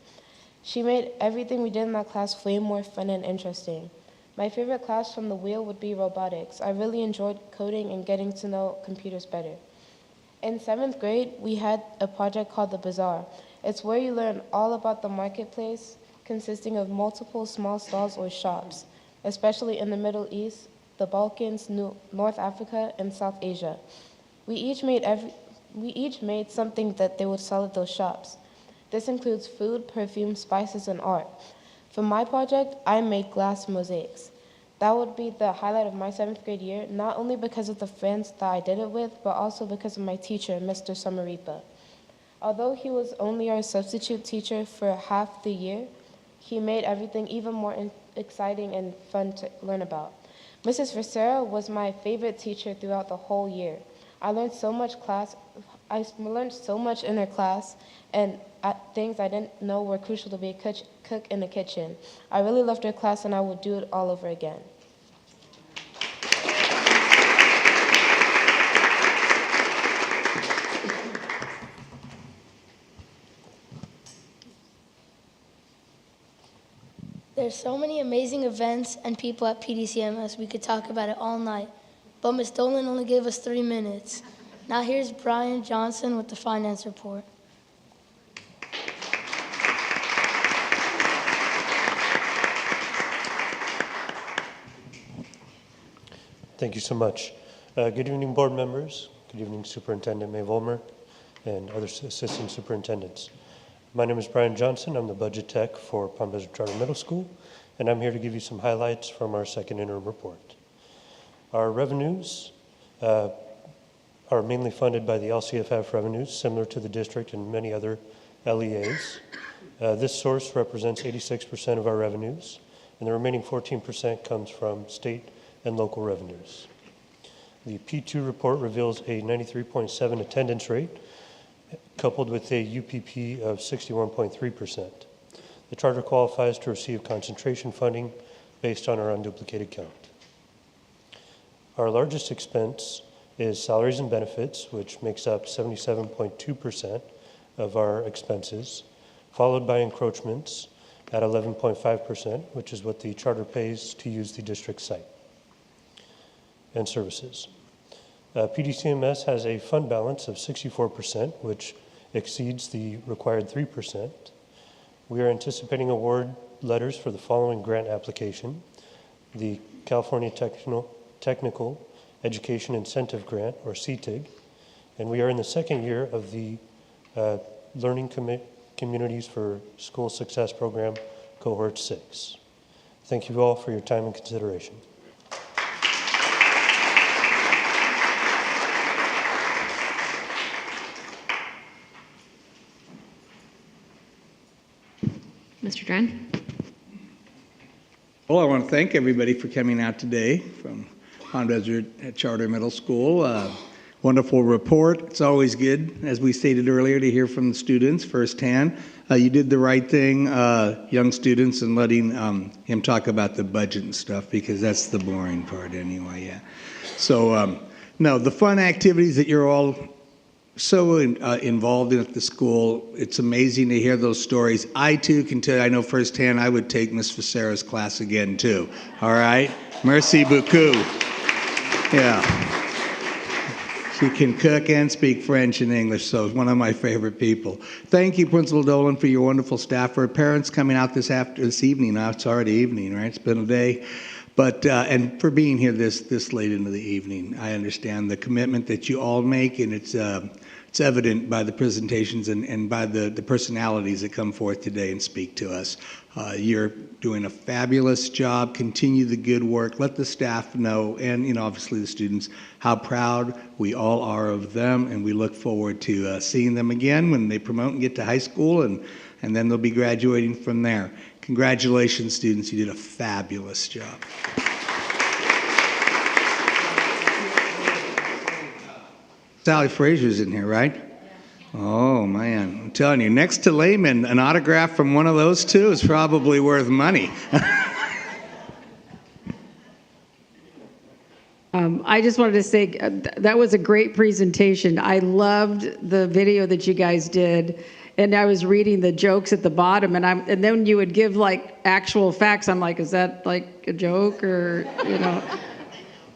She made everything we did in that class way more fun and interesting. My favorite class from the wheel would be robotics. I really enjoyed coding and getting to know computers better. In 7th grade, we had a project called the Bazaar. It's where you learn all about the marketplace, consisting of multiple small stalls or shops, especially in the Middle East, the Balkans, North Africa, and South Asia. We each made something that they would sell at those shops. This includes food, perfume, spices, and art. For my project, I made glass mosaics. That would be the highlight of my 7th grade year, not only because of the friends that I did it with, but also because of my teacher, Mr. Samaripa. Although he was only our substitute teacher for half the year, he made everything even more exciting and fun to learn about. Mrs. Vercera was my favorite teacher throughout the whole year. I learned so much in her class, and things I didn't know were crucial to be a cook in the kitchen. I really loved her class, and I would do it all over again. There's so many amazing events and people at PDCMS, we could talk about it all night. But Ms. Dolan only gave us 3 minutes. Now here's Brian Johnson with the finance report. Thank you so much. Good evening, board members. Good evening, Superintendent May Volmer and other assistant superintendents. My name is Brian Johnson. I'm the budget tech for Palm Desert Charter Middle School, and I'm here to give you some highlights from our second interim report. Our revenues are mainly funded by the LCFF revenues, similar to the district and many other LEAs. This source represents 86% of our revenues, and the remaining 14% comes from state and local revenues. The P2 report reveals a 93.7 attendance rate, coupled with a UPP of 61.3%. The charter qualifies to receive concentration funding based on our unduplicated count. Our largest expense is salaries and benefits, which makes up 77.2% of our expenses, followed by encroachments at 11.5%, which is what the charter pays to use the district site and services. PDCMS has a fund balance of 64%, which exceeds the required 3%. We are anticipating award letters for the following grant application: the California Technical Education Incentive Grant, or CTIG, and we are in the second year of the Learning Communities for School Success Program, Cohort 6. Thank you all for your time and consideration. Mr. Dren. Well, I want to thank everybody for coming out today from Palm Desert Charter Middle School. Wonderful report. It's always good, as we stated earlier, to hear from the students firsthand. You did the right thing, young students, and letting him talk about the budget and stuff, because that's the boring part anyway, yeah. So, no, the fun activities that you're all so involved in at the school, it's amazing to hear those stories. I, too, can tell you, I know firsthand, I would take Miss Facera's class again, too. All right? Merci beaucoup. Yeah. She can cook and speak French and English, so it's one of my favorite people. Thank you, Principal Dolan, for your wonderful staff. For parents coming out this evening, now it's already evening, right? It's been a day. But, and for being here this late into the evening. I understand the commitment that you all make, and it's evident by the presentations and by the personalities that come forth today and speak to us. You're doing a fabulous job. Continue the good work. Let the staff know, and obviously the students, how proud we all are of them, and we look forward to seeing them again when they promote and get to high school, and then they'll be graduating from there. Congratulations, students. You did a fabulous job. Sally Frazier's in here, right? Oh, man. I'm telling you, next to Lehman, an autograph from one of those two is probably worth money. I just wanted to say that was a great presentation. I loved the video that you guys did, and I was reading the jokes at the bottom, and then you would give like actual facts. I'm like, is that like a joke or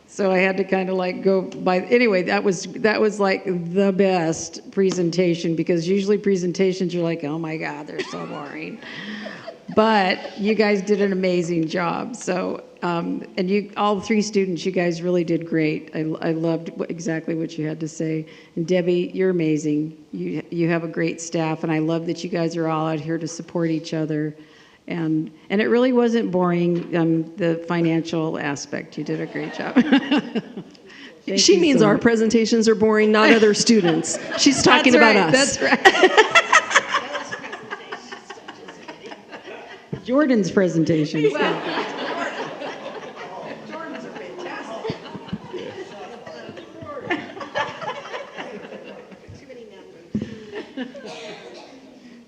So I had to kind of like go by. Anyway, that was like the best presentation, because usually presentations you're like, oh my God, they're so boring. But you guys did an amazing job. So, and you, all 3 students, you guys really did great. I loved exactly what you had to say. And Debbie, you're amazing. You have a great staff, and I love that you guys are all out here to support each other. And it really wasn't boring, the financial aspect. You did a great job. She means our presentations are boring, not other students. She's talking about us. That's right. Jordan's presentations. Jordan's are fantastic.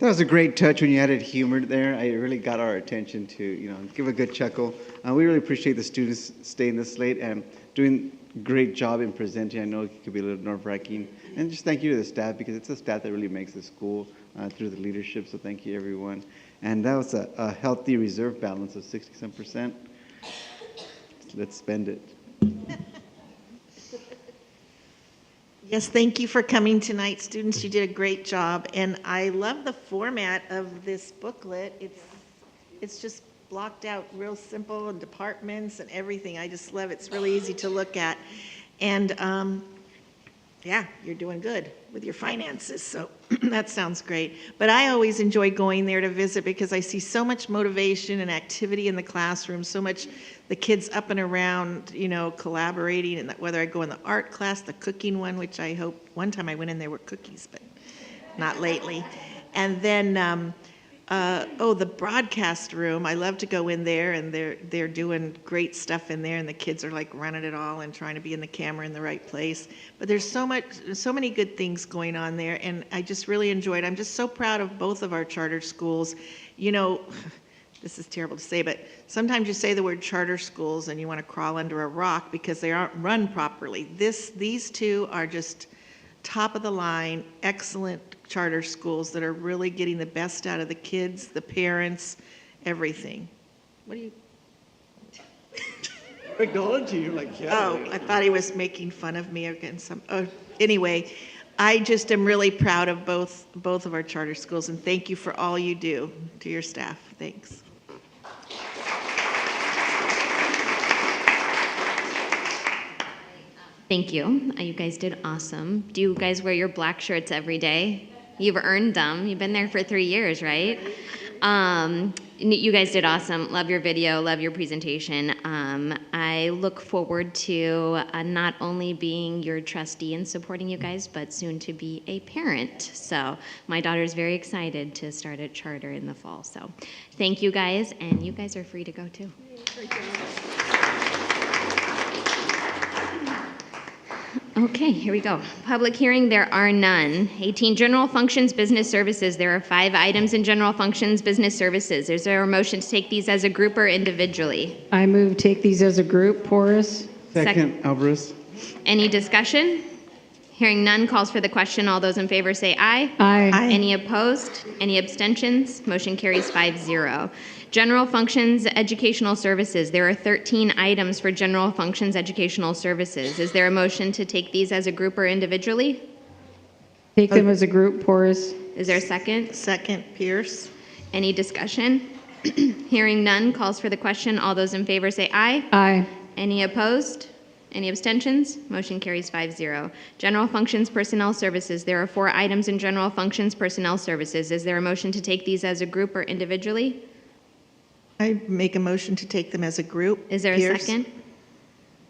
That was a great touch when you added humor there. It really got our attention to, give a good chuckle. We really appreciate the students staying this late and doing a great job in presenting. I know it could be a little nerve-wracking. And just thank you to the staff, because it's the staff that really makes the school through the leadership. So thank you, everyone. And that was a healthy reserve balance of 67%. Let's spend it. Yes, thank you for coming tonight, students. You did a great job, and I love the format of this booklet. It's just blocked out real simple, and departments and everything. I just love it. It's really easy to look at, and yeah, you're doing good with your finances, so that sounds great. But I always enjoy going there to visit, because I see so much motivation and activity in the classroom, so much the kids up and around, collaborating, and whether I go in the art class, the cooking one, which I hope, one time I went in there were cookies, but not lately. And then, the broadcast room, I love to go in there, and they're doing great stuff in there, and the kids are like running it all and trying to be in the camera in the right place. But there's so many good things going on there, and I just really enjoyed it. I'm just so proud of both of our charter schools. This is terrible to say, but sometimes you say the word charter schools and you want to crawl under a rock because they aren't run properly. These 2 are just top of the line, excellent charter schools that are really getting the best out of the kids, the parents, everything. What do you? Acknowledging you, like, yeah. Oh, I thought he was making fun of me again. Anyway, I just am really proud of both of our charter schools, and thank you for all you do to your staff. Thanks. Thank you. You guys did awesome. Do you guys wear your black shirts every day? You've earned them. You've been there for 3 years, right? You guys did awesome. Love your video. Love your presentation. I look forward to not only being your trustee and supporting you guys, but soon to be a parent. So my daughter's very excited to start at charter in the fall. So thank you guys, and you guys are free to go too. Okay, here we go. Public hearing, there are none. 18, general functions, business services. There are 5 items in general functions, business services. Is there a motion to take these as a group or individually? I move take these as a group. Porras. Second, Alvarez. Any discussion? Hearing none, calls for the question. All those in favor say aye. Aye. Any opposed? Any abstentions? Motion carries 5-0. General functions, educational services. There are 13 items for general functions, educational services. Is there a motion to take these as a group or individually? Take them as a group. Porras. Is there a second? Second, Pierce. Any discussion? Hearing none, calls for the question. All those in favor say aye. Aye. Any opposed? Any abstentions? Motion carries 5-0. General functions, personnel services. There are 4 items in general functions, personnel services. Is there a motion to take these as a group or individually? I make a motion to take them as a group. Is there a second?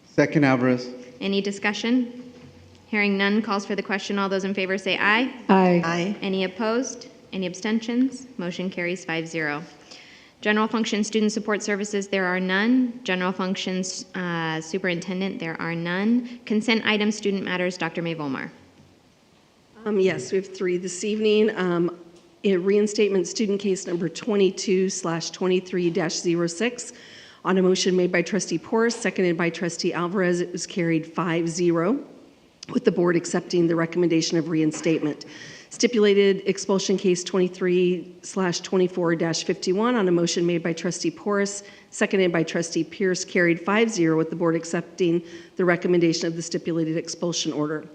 Second, Alvarez. Any discussion? Hearing none, calls for the question. All those in favor say aye. Aye. Aye. Any opposed? Any abstentions? Motion carries 5-0. General functions, student support services, there are none. General functions, superintendent, there are none. Consent items, student matters, Dr. May Volmar. Yes, we have 3 this evening. Reinstatement student case number 22/23-06 On a motion made by trustee Porras, seconded by trustee Alvarez, it was carried 5-0, with the board accepting the recommendation of reinstatement. Stipulated expulsion case 23/24-51 on a motion made by trustee Porras, seconded by trustee Pierce, carried 5-0, with the board accepting the recommendation of the stipulated expulsion order.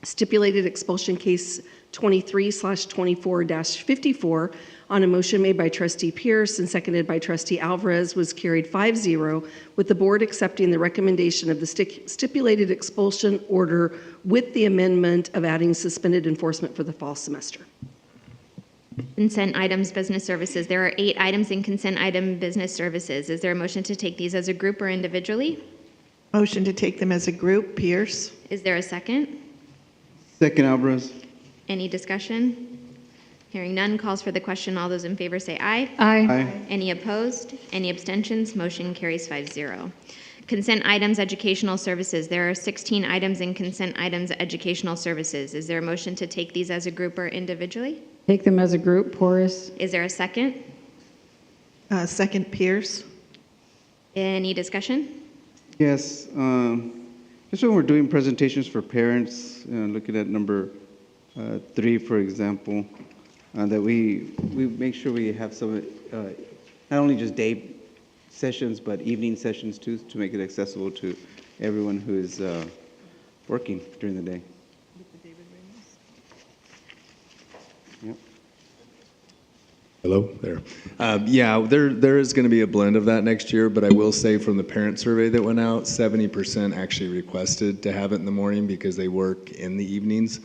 Stipulated expulsion case 23/24-54 on a motion made by trustee Pierce and seconded by trustee Alvarez was carried 5-0, with the board accepting the recommendation of the stipulated expulsion order with the amendment of adding suspended enforcement for the fall semester. Consent items, business services. There are 8 items in consent item business services. Is there a motion to take these as a group or individually? Motion to take them as a group, Pierce. Is there a second? Second, Alvarez. Any discussion? Hearing none, calls for the question. All those in favor say aye. Aye. Aye. Any opposed? Any abstentions? Motion carries 5-0. Consent items, educational services. There are 16 items in consent items, educational services. Is there a motion to take these as a group or individually? Take them as a group, Porras. Is there a second? Second, Pierce. Any discussion? Yes. Just when we're doing presentations for parents, looking at number 3, for example, that we make sure we have some, not only just day sessions, but evening sessions too, to make it accessible to everyone who is working during the day. Yep. Hello there. Yeah, there is going to be a blend of that next year, but I will say from the parent survey that went out, 70% actually requested to have it in the morning because they work in the evenings.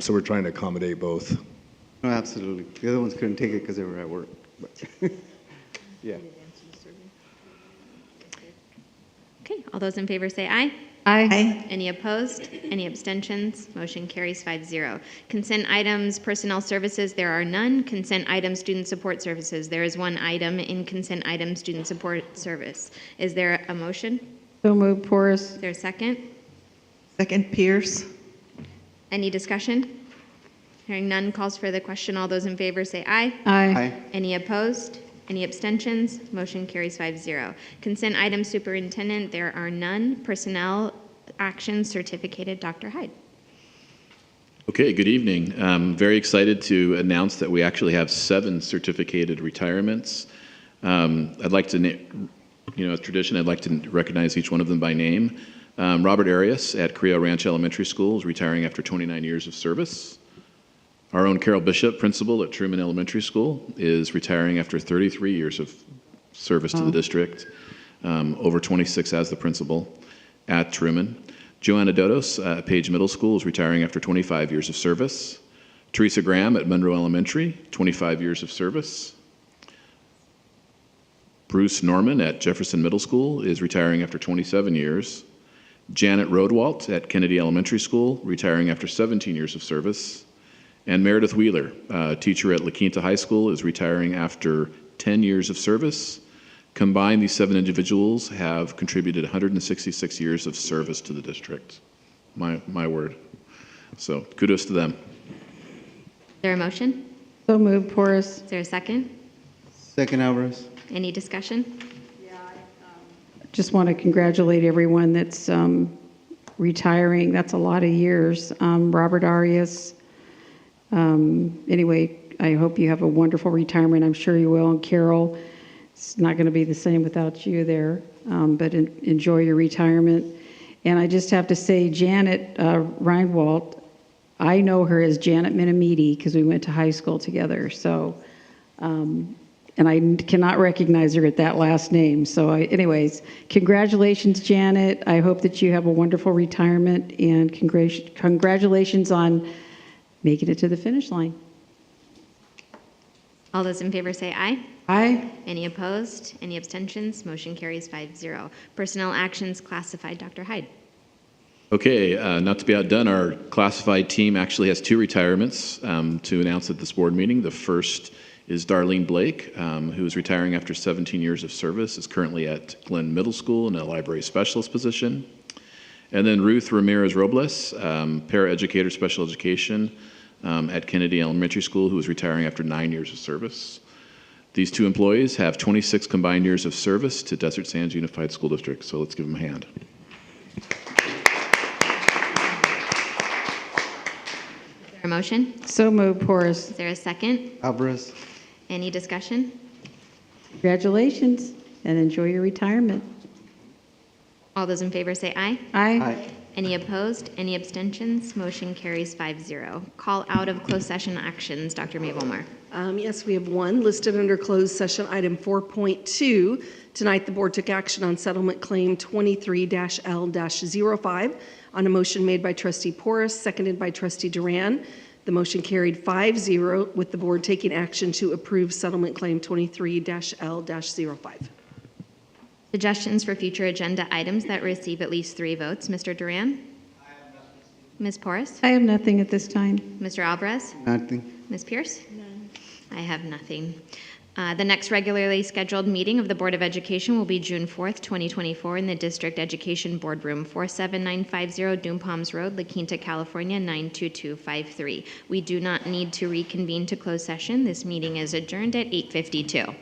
So we're trying to accommodate both. No, absolutely. The other ones couldn't take it because they were at work. But yeah. Okay, all those in favor say aye. Aye. Any opposed? Any abstentions? Motion carries 5-0. Consent items, personnel services, there are none. Consent items, student support services. There is 1 item in consent items, student support service. Is there a motion? So moved, Porras. Is there a second? Second, Pierce. Any discussion? Hearing none, calls for the question. All those in favor say aye. Aye. Aye. Any opposed? Any abstentions? Motion carries 5-0. Consent items, superintendent, there are none. Personnel actions, certificated, Dr. Hyde. Okay, good evening. I'm very excited to announce that we actually have 7 certificated retirements. I'd like to, as tradition, I'd like to recognize each one of them by name. Robert Arias at Creo Ranch Elementary School is retiring after 29 years of service. Our own Carol Bishop, principal at Truman Elementary School, is retiring after 33 years of service to the district, over 26 as the principal at Truman. Joanna Dodos at Page Middle School is retiring after 25 years of service. Teresa Graham at Monroe Elementary, 25 years of service. Bruce Norman at Jefferson Middle School is retiring after 27 years. Janet Rodewalt at Kennedy Elementary School, retiring after 17 years of service. And Meredith Wheeler, teacher at La Quinta High School, is retiring after 10 years of service. Combined, these 7 individuals have contributed 166 years of service to the district. My word. So kudos to them. Is there a motion? So moved, Porras. Is there a second? Second, Alvarez. Any discussion? Just want to congratulate everyone that's retiring. That's a lot of years. Robert Arias. Anyway, I hope you have a wonderful retirement. I'm sure you will. And Carol, it's not going to be the same without you there, but enjoy your retirement. And I just have to say, Janet Reinwald, I know her as Janet Minamidi because we went to high school together. So, and I cannot recognize her at that last name. So anyways, congratulations, Janet. I hope that you have a wonderful retirement, and congratulations on making it to the finish line. All those in favor say aye. Aye. Any opposed? Any abstentions? Motion carries 5-0. Personnel actions classified, Dr. Hyde. Okay, not to be outdone, our classified team actually has 2 retirements to announce at this board meeting. The first is Darlene Blake, who is retiring after 17 years of service, is currently at Glenn Middle School in a library specialist position. And then Ruth Ramirez Robles, paraeducator, special education at Kennedy Elementary School, who is retiring after 9 years of service. These two employees have 26 combined years of service to Desert Sands Unified School District, so let's give them a hand. Is there a motion? So moved, Porras. Is there a second? Alvarez. Any discussion? Congratulations, and enjoy your retirement. All those in favor say aye. Aye. Any opposed? Any abstentions? Motion carries 5-0. Call out of closed session actions, Dr. Mabel-Moore. Yes, we have one listed under closed session item 4.2. Tonight, the board took action on settlement claim 23-L-05 on a motion made by trustee Porras, seconded by trustee Duran. The motion carried 5-0 with the board taking action to approve settlement claim 23-L-05. Suggestions for future agenda items that receive at least 3 votes. Mr. Duran? I have nothing. Ms. Porras? I have nothing at this time. Mr. Alvarez? Nothing. Ms. Pierce? None. I have nothing. The next regularly scheduled meeting of the Board of Education will be June 4th, 2024 in the District Education Boardroom, 47950 Dune Palms Road, La Quinta, California, 92253. We do not need to reconvene to close session. This meeting is adjourned at 8:52.